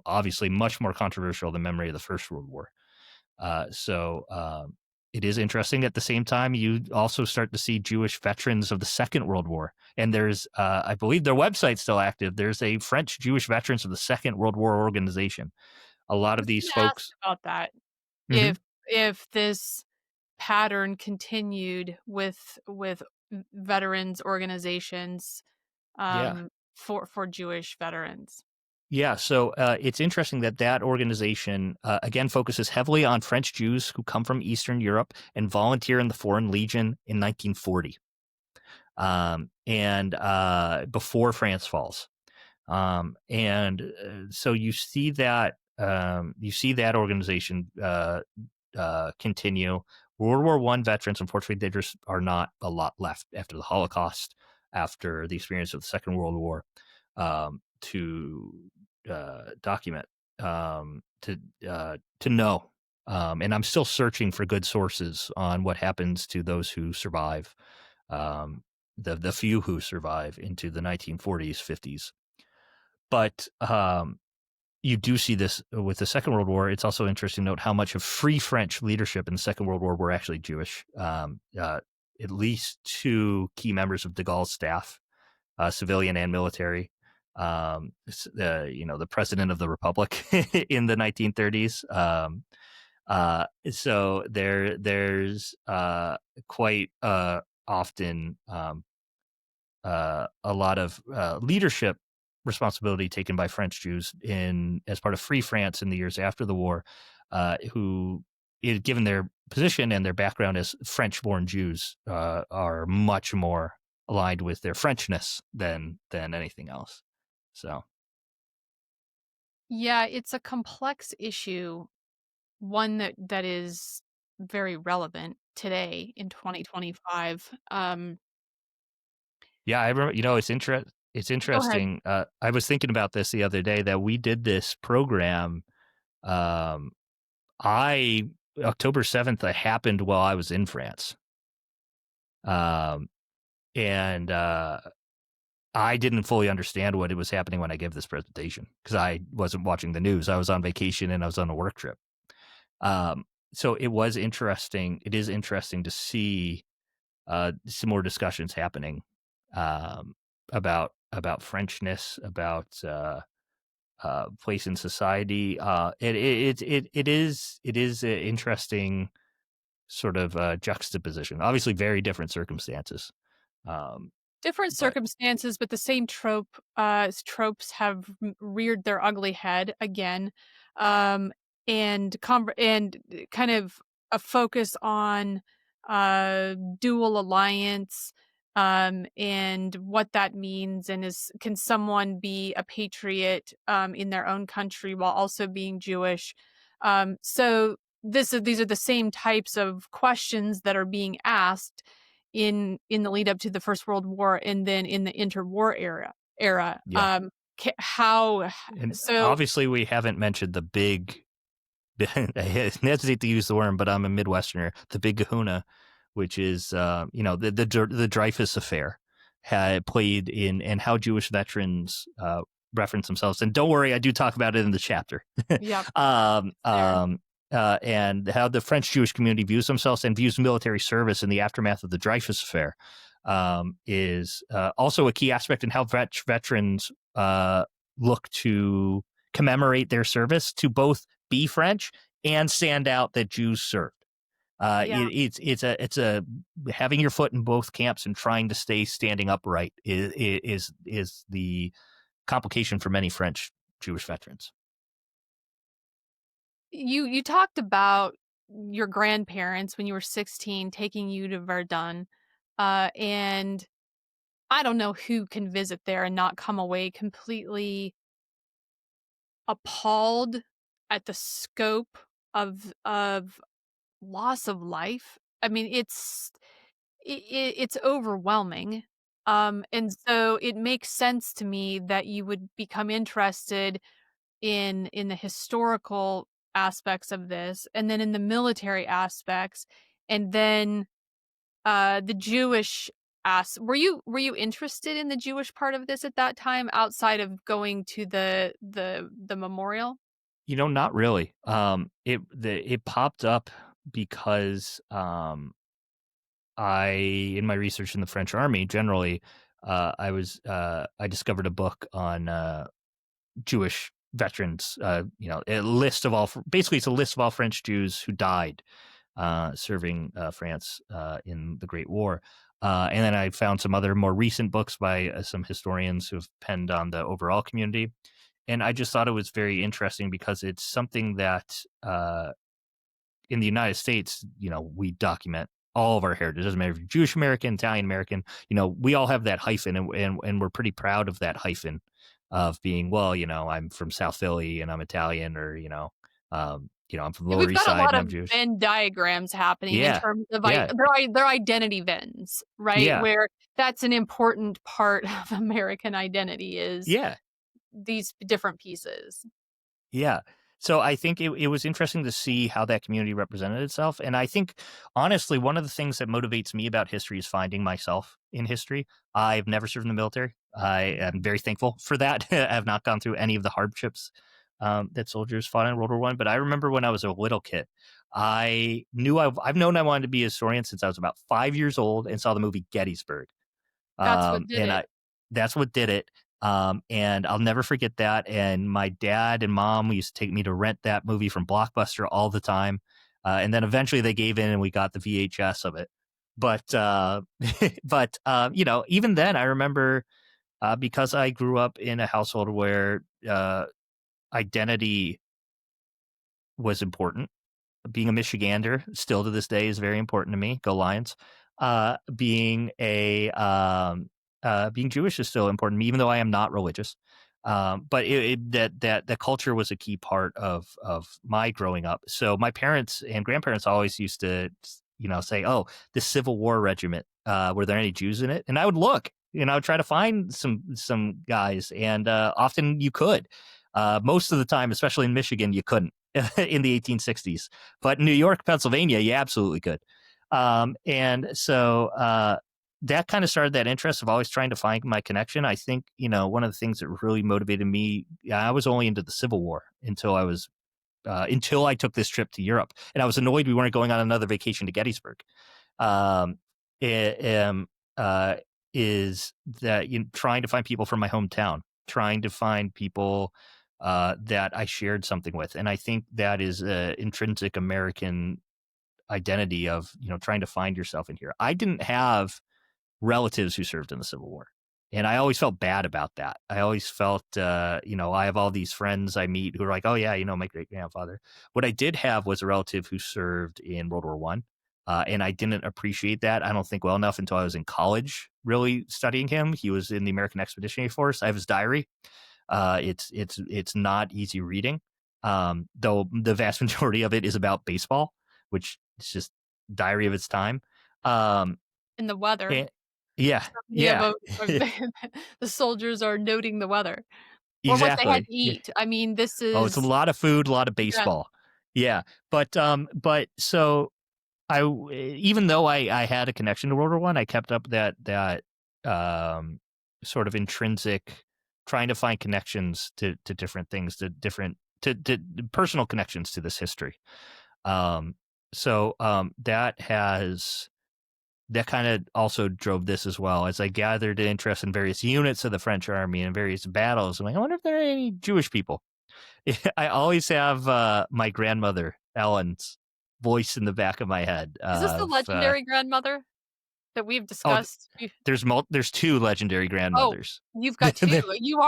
obviously much more controversial than memory of the First World War. So it is interesting. At the same time, you also start to see Jewish veterans of the Second World War, and there's, I believe, their website's still active. There's a French Jewish veterans of the Second World War organization. A lot I of was these gonna ask folks. about that. Mhm. If this pattern continued with veterans organizations, Yeah. for Jewish veterans. Yeah, so it's interesting that that organization again focuses heavily on French Jews who come from Eastern Europe and volunteer in the Foreign Legion in 1940, and before France falls. And so you see that organization continue. World War One veterans, unfortunately, there just are not a lot left after the Holocaust, after the experience of the Second World War, to document, to know. And I'm still searching for good sources on what happens to those who survive, um, the few who survive into the 1940s, 50s. But you do see this with the Second World War. It's also interesting to note how much of Free French leadership in the Second World War were actually Jewish. At least two key members of de Gaulle's staff, civilian and military. The president of the Republic in the 1930s. So there's quite often a lot of leadership responsibility taken by French Jews in as part of Free France in the years after the war, who, given their position and their background as French-born Jews, are much more aligned with their Frenchness than anything else. So Yeah, it's a complex issue, one that is very relevant today in 2025. Yeah, I remember. It's Go ahead. interesting. I was thinking about this the other day that we did this program. Um, I October 7th happened while I was in France. Um, and I didn't fully understand what it was happening when I gave this presentation because I wasn't watching the news. I was on vacation and I was on a work trip. Um, so it was interesting. It is interesting to see some more discussions happening about Frenchness, about place in society. It is an interesting sort of juxtaposition. Obviously, very different circumstances. Um, Different but circumstances, but the same tropes have reared their ugly head again, um, and kind of a focus on dual alliance, and what that means, and can someone be a patriot in their own country while also being Jewish? So these are the same types of questions that are being asked in the lead up to the First World War and then in the interwar era. yeah, How and so obviously we haven't mentioned the big. I hesitate to use the word, but I'm a Midwesterner. The Big Kahuna, which is the Dreyfus affair, had played in and how Jewish veterans reference themselves. And don't worry, I do talk about it in the chapter. Yep, um, there. um, and how the French Jewish community views themselves and views military service in the aftermath of the Dreyfus affair is also a key aspect in how veterans look to commemorate their service to both be French and stand out that Jews served. Yeah. It's a having your foot in both camps and trying to stay standing upright is the complication for many French Jewish veterans. You talked about your grandparents when you were 16 taking you to Verdun, and I don't know who can visit there and not come away completely appalled at the scope of loss of life. I mean, it's overwhelming, and so it makes sense to me that you would become interested in the historical aspects of this, and then in the military aspects, and then, the Jewish were you interested in the Jewish part of this at that time outside of going to the memorial? Not really. It popped up because I in my research in the French army generally, I discovered a book on Jewish veterans. A list of all basically it's a list of all French Jews who died serving France in the Great War. And then I found some other more recent books by some historians who've penned on the overall community. And I just thought it was very interesting because it's something that in the United States, we document all of our heritage. It doesn't matter if you're Jewish American, Italian American, we all have that hyphen and we're pretty proud of that hyphen of being, well, I'm from South Philly and I'm Italian or, I'm from the Yeah, Lower we've East got a Side lot and of I'm Jewish. Venn diagrams happening in Yeah. terms of Yeah. their identity Venns, right? Yeah. Where that's an important part of American identity is Yeah. these different pieces. Yeah. So I think it was interesting to see how that community represented itself. And I think, honestly, one of the things that motivates me about history is finding myself in history. I've never served in the military. I am very thankful for that. I have not gone through any of the hardships that soldiers fought in World War I. But I remember when I was a little kid, I knew I've known I wanted to be a historian since I was about 5 years old and saw the movie Gettysburg. That's what did And it. that's what did it. And I'll never forget that. And my dad and mom used to take me to rent that movie from Blockbuster all the time. And then eventually they gave in and we got the VHS of it. But, even then I remember, because I grew up in a household where, identity was important. Being a Michigander still to this day is very important to me. Go Lions. Being Jewish is still important to me, even though I am not religious. But that culture was a key part of my growing up. So my parents and grandparents always used to, say, "Oh, the Civil War regiment. Were there any Jews in it?" And I would look, try to find some guys, and often you could. Most of the time, especially in Michigan, you couldn't in the 1860s, but in New York, Pennsylvania, you absolutely could. And so that kind of started that interest of always trying to find my connection. I think, one of the things that really motivated me, I was only into the Civil War until I took this trip to Europe, and I was annoyed we weren't going on another vacation to Gettysburg. Um, it, is that trying to find people from my hometown, trying to find people that I shared something with, and I think that is an intrinsic American identity of trying to find yourself in here. I didn't have relatives who served in the Civil War. And I always felt bad about that. I always felt, I have all these friends I meet who are like, oh, yeah, my great grandfather. What I did have was a relative who served in World War One. And I didn't appreciate that, I don't think, well enough until I was in college, really studying him. He was in the American Expeditionary Force. I have his diary. It's not easy reading, though the vast majority of it is about baseball, which is just diary of its time. And the weather. And, yeah, Yeah, yeah. the soldiers are noting the weather or what they had Exactly. to Yeah. eat. I mean, this Oh, it's a is lot of food, a lot of yeah. baseball. Yeah. But so even though I had a connection to World War One, I kept up that sort of intrinsic trying to find connections to different things, to personal connections to this history. That kind of also drove this as well, as I gathered interest in various units of the French army and various battles. I'm like, I wonder if there are any Jewish people. I always have my grandmother Ellen's voice in the back of my head. Is this the legendary grandmother that we've Oh, discussed? there's two legendary Oh, grandmothers. you've got 2. You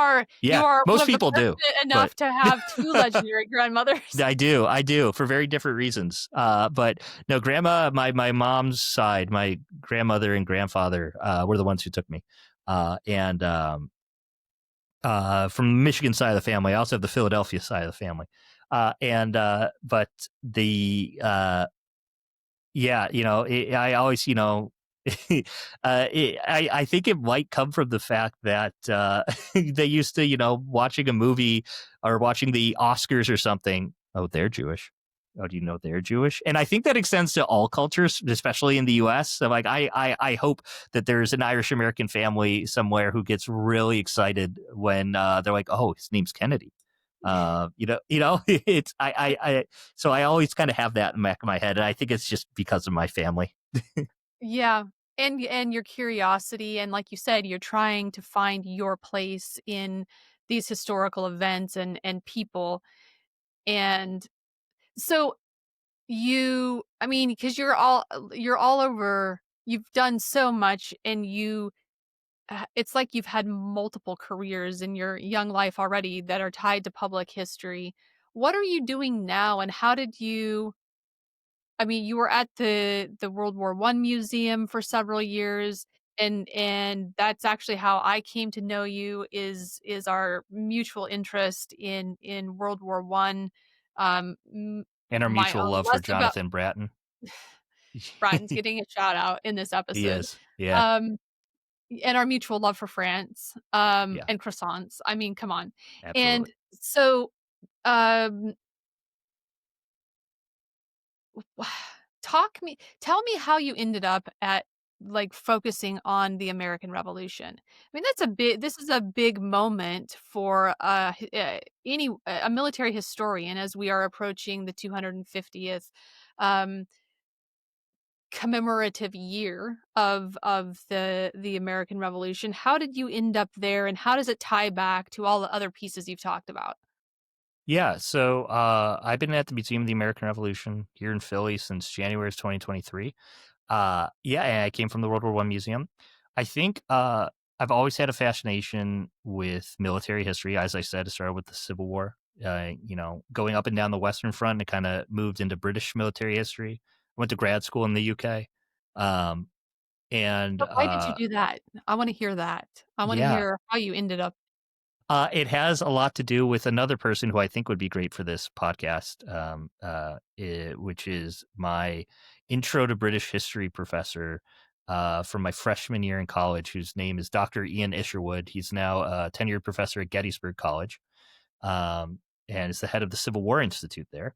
Yeah, are one most of the people do, fortunate but enough to have 2 legendary grandmothers. I do for very different reasons. But no, grandma, my mom's side, my grandmother and grandfather were the ones who took me. And from the Michigan side of the family, I also have the Philadelphia side of the family. But yeah, I always, I think it might come from the fact that they used to, watching a movie or watching the Oscars or something. Oh, they're Jewish. Oh, do you know they're Jewish? And I think that extends to all cultures, especially in the U.S. So, like, I hope that there's an Irish American family somewhere who gets really excited when they're like, oh, his name's Kennedy. It's so I always kind of have that in the back of my head, and I think it's just because of my family. Yeah, and your curiosity, and like you said, you're trying to find your place in these historical events and people, and so I mean, because you're all over, you've done so much, and it's like you've had multiple careers in your young life already that are tied to public history. What are you doing now, and how did you I mean, you were at the World War One museum for several years, and that's actually how I came to know you is our mutual interest in World War One. And our My mutual love for less about Jonathan Bratton. Brian's getting a shout out in this He episode. is. Yeah, Um, and our mutual love for France, yeah, and croissants. I mean, come on. And absolutely. so, um tell me how you ended up at, like, focusing on the American Revolution. I mean, this is a big moment for, a military historian as we are approaching the 250th, um, commemorative year of the American Revolution. How did you end up there, and how does it tie back to all the other pieces you've talked about? Yeah, so I've been at the Museum of the American Revolution here in Philly since January of 2023. Yeah, and I came from the World War One Museum. I think I've always had a fascination with military history. As I said, it started with the Civil War. Going up and down the Western Front, and kind of moved into British military history. I went to grad school in the UK, um, and But why did you do that? I wanna hear that. I wanna yeah, hear how you ended up. it has a lot to do with another person who I think would be great for this podcast, which is my intro to British history professor, from my freshman year in college, whose name is Dr. Ian Isherwood. He's now a tenured professor at Gettysburg College, um, and is the head of the Civil War Institute there.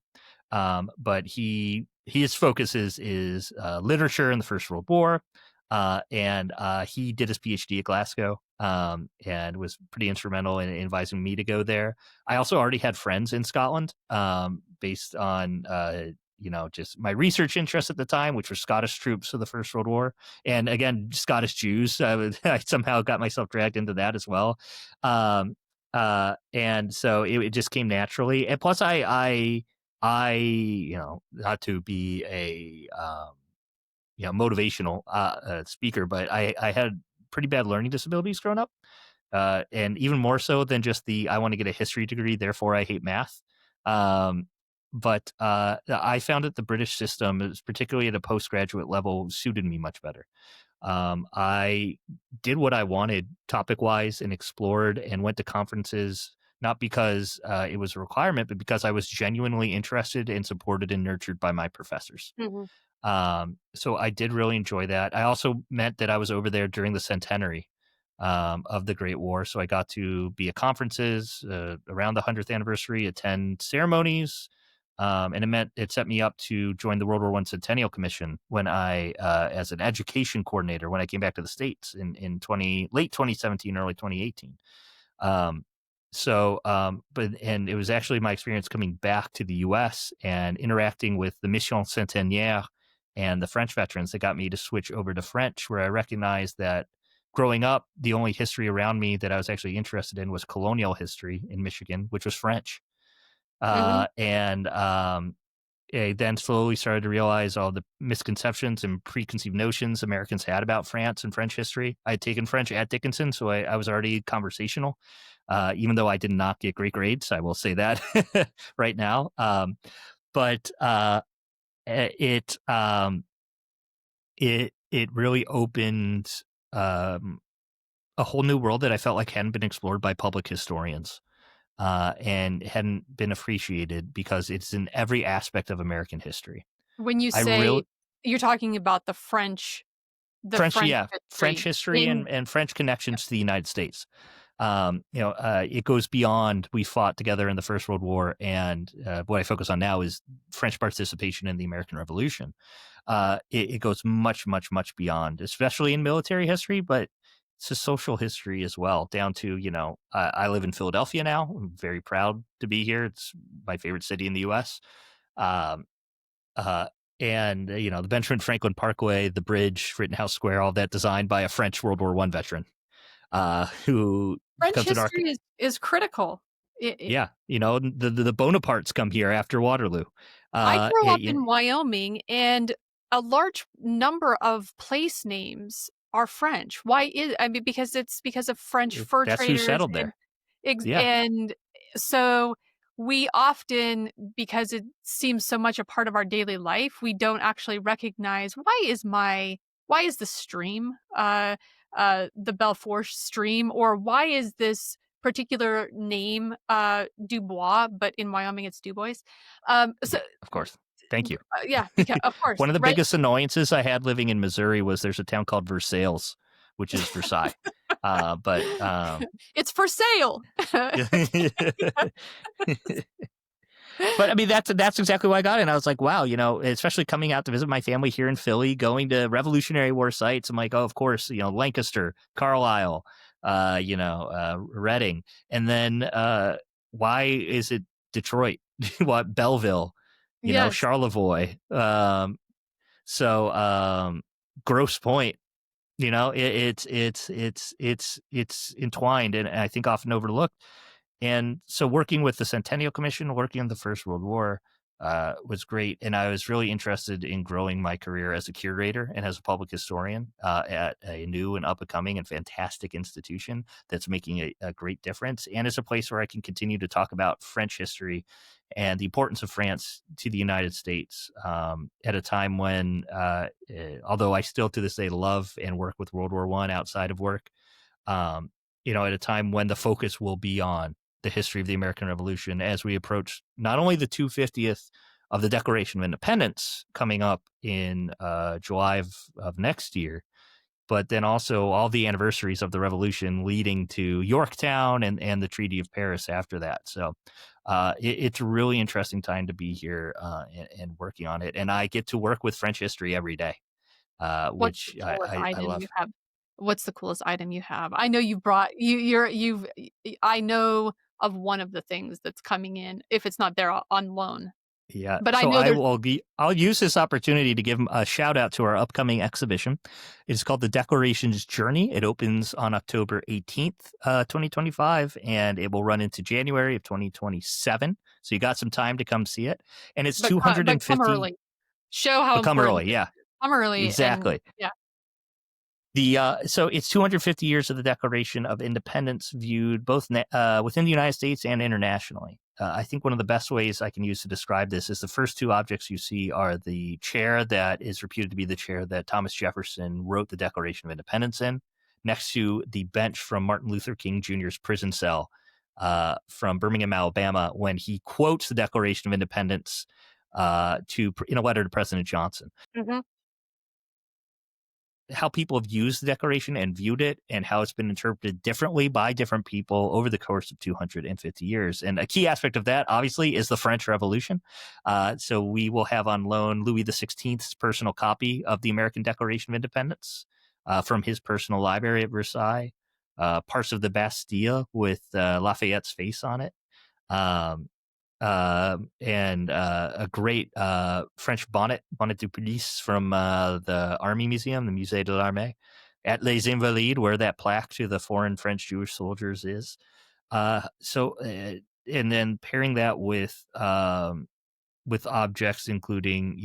But his focus is literature in the First World War, and he did his PhD at Glasgow, and was pretty instrumental in advising me to go there. I also already had friends in Scotland, based on just my research interests at the time, which were Scottish troops of the First World War, and again Scottish Jews. I somehow got myself dragged into that as well. And so it just came naturally. And plus, not to be a motivational speaker, but I had pretty bad learning disabilities growing up, and even more so than just I want to get a history degree, therefore I hate math. But I found that the British system, particularly at a postgraduate level, suited me much better. I did what I wanted topic-wise and explored and went to conferences, not because it was a requirement, but because I was genuinely interested and supported and nurtured by my professors. Mhm. So I did really enjoy that. I also meant that I was over there during the centenary of the Great War. So I got to be at conferences around the 100th anniversary, attend ceremonies. And it set me up to join the World War I Centennial Commission when as an education coordinator, when I came back to the States in late 2017, early 2018. And it was actually my experience coming back to the U.S. and interacting with the Mission Centennial and the French veterans that got me to switch over to French, where I recognized that growing up, the only history around me that I was actually interested in was colonial history in Michigan, which was French. Mhm. And I then slowly started to realize all the misconceptions and preconceived notions Americans had about France and French history. I had taken French at Dickinson, so I was already conversational, even though I did not get great grades. I will say that right now. But it really opened a whole new world that I felt like hadn't been explored by public historians. And hadn't been appreciated because it's in every aspect of American history. When you I say really you're talking about the French, French yeah, French history history in and French connections to the United States. It goes beyond we fought together in the First World War, and what I focus on now is French participation in the American Revolution. It goes much, much, much beyond, especially in military history, but it's a social history as well, down to, I live in Philadelphia now. I'm very proud to be here. It's my favorite city in the U.S. Um, uh, and, the Benjamin Franklin Parkway, the bridge, Rittenhouse Square, all that designed by a French World War I veteran who French becomes an history is critical. It yeah, the Bonapartes come here after Waterloo. I grew up You know, in Wyoming, and a large number of place names are French. Why is I mean, because it's because of French fur that's who traders settled there. Yeah, and so we often, because it seems so much a part of our daily life, we don't actually recognize why is the stream, the Belfour stream, or why is this particular name, Dubois, but in Wyoming it's Dubois. So yeah, of course. Thank you. yeah, because of course, One of the right? biggest annoyances I had living in Missouri was there's a town called Versailles, which is Versailles. But It's for sale. But I mean, that's exactly why I got it. And I was like, wow, especially coming out to visit my family here in Philly, going to Revolutionary War sites. I'm like, oh, of course, Lancaster, Carlisle, Reading. And then why is it Detroit? What, Belleville, Yes, Charlevoix. So Grosse Point, it's entwined and I think often overlooked. And so working with the Centennial Commission, working in the First World War was great. And I was really interested in growing my career as a curator and as a public historian at a new and up-and-coming and fantastic institution that's making a great difference. And it's a place where I can continue to talk about French history and the importance of France to the United States at a time when, although I still to this day love and work with World War I outside of work, at a time when the focus will be on the history of the American Revolution as we approach not only the 250th of the Declaration of Independence coming up in July of next year, but then also all the anniversaries of the revolution leading to Yorktown and the Treaty of Paris after that. So it's a really interesting time to be here and working on it. And I get to work with French history every day, What's the which coolest I item you love. have? What's the coolest item you have? I know you brought you've I know of one of the things that's coming in, if it's not there on loan. Yeah, But I so know there's I'll use this opportunity to give a shout out to our upcoming exhibition. It's called The Decorations Journey. It opens on October 18th, 2025, and it will run into January of 2027. So you got some time to come see it. And it's but come 250, early. Show how but come important early. it Yeah, is. Come early and exactly. yeah. So it's 250 years of the Declaration of Independence viewed both within the United States and internationally. I think one of the best ways I can use to describe this is the first two objects you see are the chair that is reputed to be the chair that Thomas Jefferson wrote the Declaration of Independence in, next to the bench from Martin Luther King Jr.'s prison cell from Birmingham, Alabama, when he quotes the Declaration of Independence in a letter to President Johnson. Mhm. How people have used the Declaration and viewed it and how it's been interpreted differently by different people over the course of 250 years. And a key aspect of that, obviously, is the French Revolution. So we will have on loan Louis XVI's personal copy of the American Declaration of Independence from his personal library at Versailles, parts of the Bastille with Lafayette's face on it. Um, and a great French bonnet du police from the Army Museum, the Musée de l'Armée, at Les Invalides, where that plaque to the foreign French Jewish soldiers is. And then pairing that with objects including,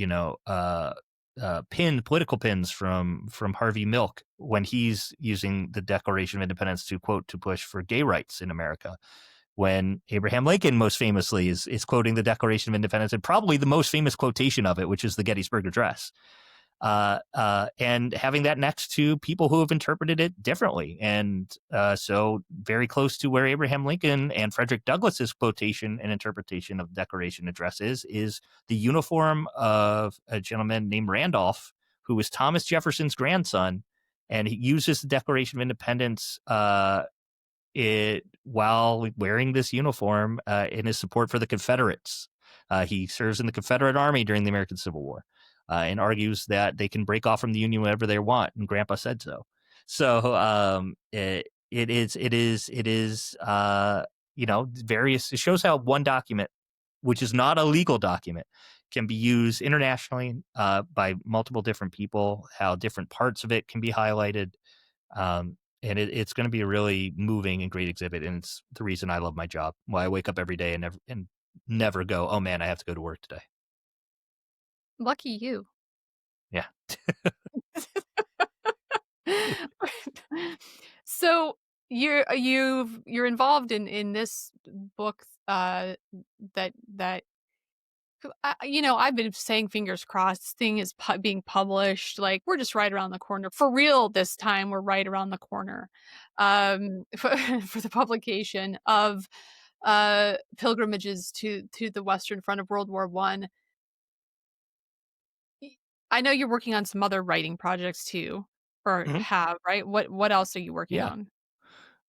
political pins from Harvey Milk when he's using the Declaration of Independence to quote to push for gay rights in America, when Abraham Lincoln most famously is quoting the Declaration of Independence, and probably the most famous quotation of it, which is the Gettysburg Address. And having that next to people who have interpreted it differently. And so very close to where Abraham Lincoln and Frederick Douglass's quotation and interpretation of the Declaration Address is the uniform of a gentleman named Randolph, who was Thomas Jefferson's grandson. And he uses the Declaration of Independence while wearing this uniform in his support for the Confederates. He serves in the Confederate Army during the American Civil War and argues that they can break off from the Union whenever they want, and Grandpa said so. So it is various. It shows how one document, which is not a legal document, can be used internationally by multiple different people. How different parts of it can be highlighted. And it's going to be a really moving and great exhibit, and it's the reason I love my job. Why I wake up every day and never go, oh man, I have to go to work today. Lucky you. Yeah. So you're involved in this book that I've been saying fingers crossed this thing is being published, like we're just right around the corner for real this time. We're right around the corner for the publication of pilgrimages to the Western Front of World War One. I know you're working on some other writing projects too, or Mhm. have, right? What else are you working Yeah.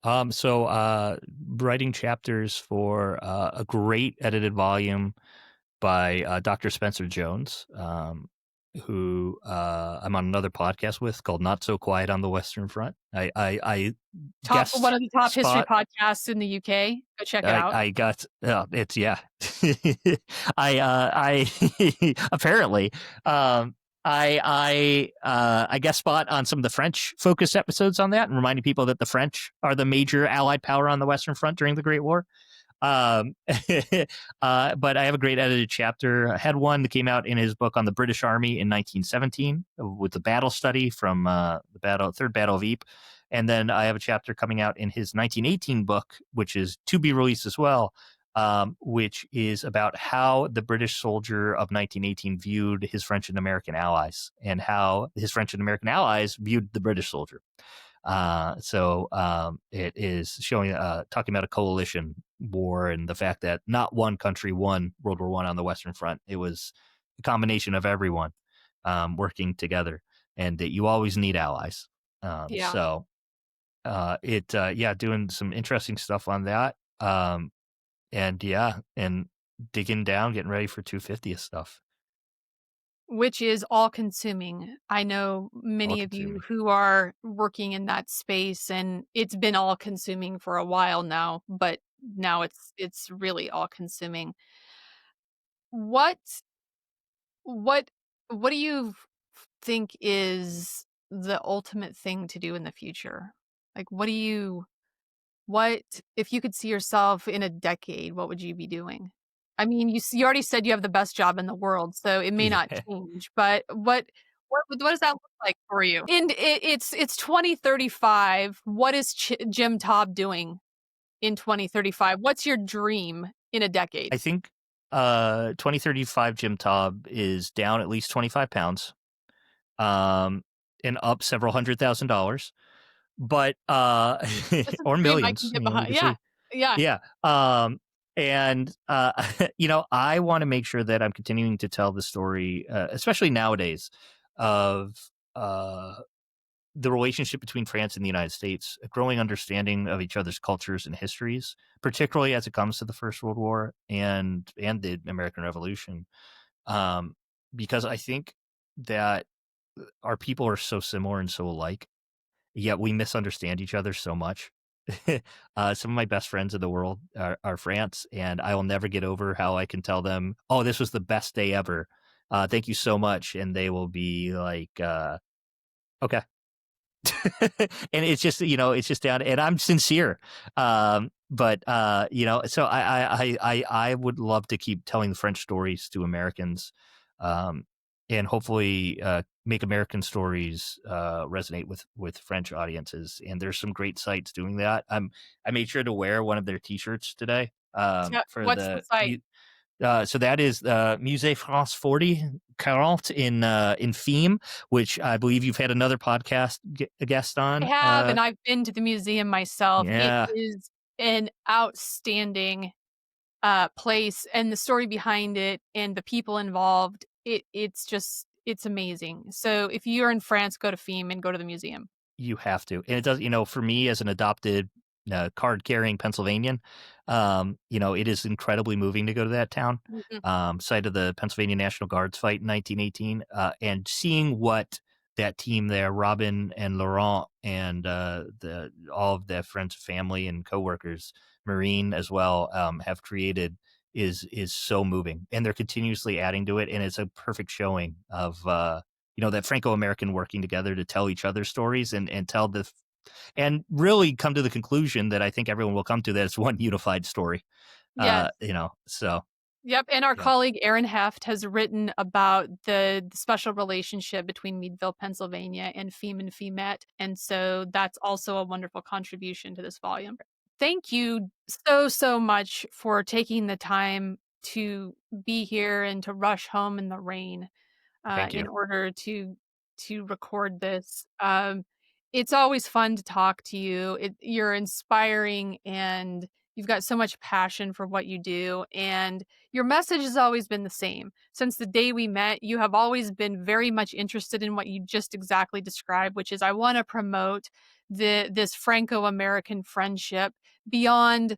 on? Writing chapters for a great edited volume by Dr. Spencer Jones, who I'm on another podcast with called Not So Quiet on the Western Front. I One guest of the top history spot. podcasts in the UK. Go check it out. I got it's yeah. I apparently I guest spot on some of the French focused episodes on that, and reminding people that the French are the major Allied power on the Western Front during the Great War. But I have a great edited chapter. I had one that came out in his book on the British Army in 1917 with the battle study from the Third Battle of Ypres. And then I have a chapter coming out in his 1918 book, which is to be released as well, which is about how the British soldier of 1918 viewed his French and American allies, and how his French and American allies viewed the British soldier. It is showing, talking about a coalition war and the fact that not one country won World War One on the Western Front. It was a combination of everyone working together, and that you always need allies. Yeah. So doing some interesting stuff on that. And digging down, getting ready for 250th stuff. Which is all consuming. I know All many of you consuming. who are working in that space, and it's been all consuming for a while now, but now it's really all consuming. What what what do you think is the ultimate thing to do in the future? Like, what if you could see yourself in a decade, what would you be doing? I mean, you already said you have the best job in the world, so it may not Yeah. change, but what does that look like for you? And it's 2035. What is Jim Taub doing in 2035? What's your dream in a decade? I think 2035 Jim Taub is down at least 25 pounds, um, and up several $100,000, but That's a or dream I can millions, get we behind. can Yeah. see. Yeah. Yeah. And I want to make sure that I'm continuing to tell the story, especially nowadays, of the relationship between France and the United States, a growing understanding of each other's cultures and histories, particularly as it comes to the First World War and the American Revolution. Because I think that our people are so similar and so alike, yet we misunderstand each other so much. Some of my best friends in the world are France, and I will never get over how I can tell them, "Oh, this was the best day ever. Thank you so much," and they will be like, "Okay." And it's just down, and I'm sincere. But so I would love to keep telling the French stories to Americans, um, and hopefully make American stories resonate with French audiences. And there's some great sites doing that. I made sure to wear one of their T-shirts today Yeah. for What's the site? so that is Musée France 40 in Theme, which I believe you've had another podcast guest I on. have, and I've been to the museum myself. It Yeah, is an outstanding, place, and the story behind it and the people involved, it's amazing. So if you're in France, go to FEME and go to the museum. you have to. And it does, for me as an adopted card carrying Pennsylvanian, it is incredibly moving to go to that town, Mhm. site of the Pennsylvania National Guards fight in 1918, and seeing what that team there, Robin and Laurent, and all of their friends, family, and coworkers, Marine as well, have created is so moving, and they're continuously adding to it, and it's a perfect showing of that Franco-American working together to tell each other stories and tell and really come to the conclusion that I think everyone will come to, that it's one unified story. Yes. So Yep, and our yeah, colleague Aaron Heft has written about the special relationship between Meadville, Pennsylvania, and FEME and FEMET, and so that's also a wonderful contribution to this volume. Thank you so much for taking the time to be here and to rush home in the rain. thank In you. order to record this. It's always fun to talk to you. You're inspiring, and you've got so much passion for what you do. And your message has always been the same since the day we met. You have always been very much interested in what you just exactly described, which is I want to promote this Franco-American friendship beyond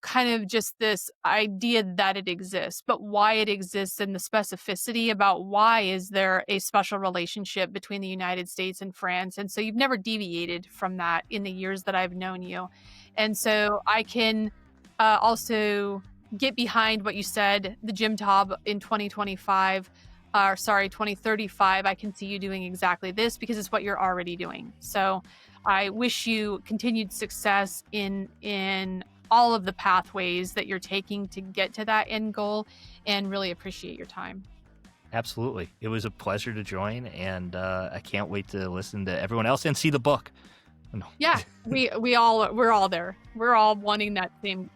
kind of just this idea that it exists, but why it exists and the specificity about why is there a special relationship between the United States and France. And so you've never deviated from that in the years that I've known you. And so I can also get behind what you said, the Jim Taub in 2025, or sorry, 2035. I can see you doing exactly this because it's what you're already doing. So I wish you continued success in all of the pathways that you're taking to get to that end goal, and really appreciate your time. Absolutely. It was a pleasure to join, and I can't wait to listen to everyone else and see the book. No. Yeah, we're all there. We're all wanting that same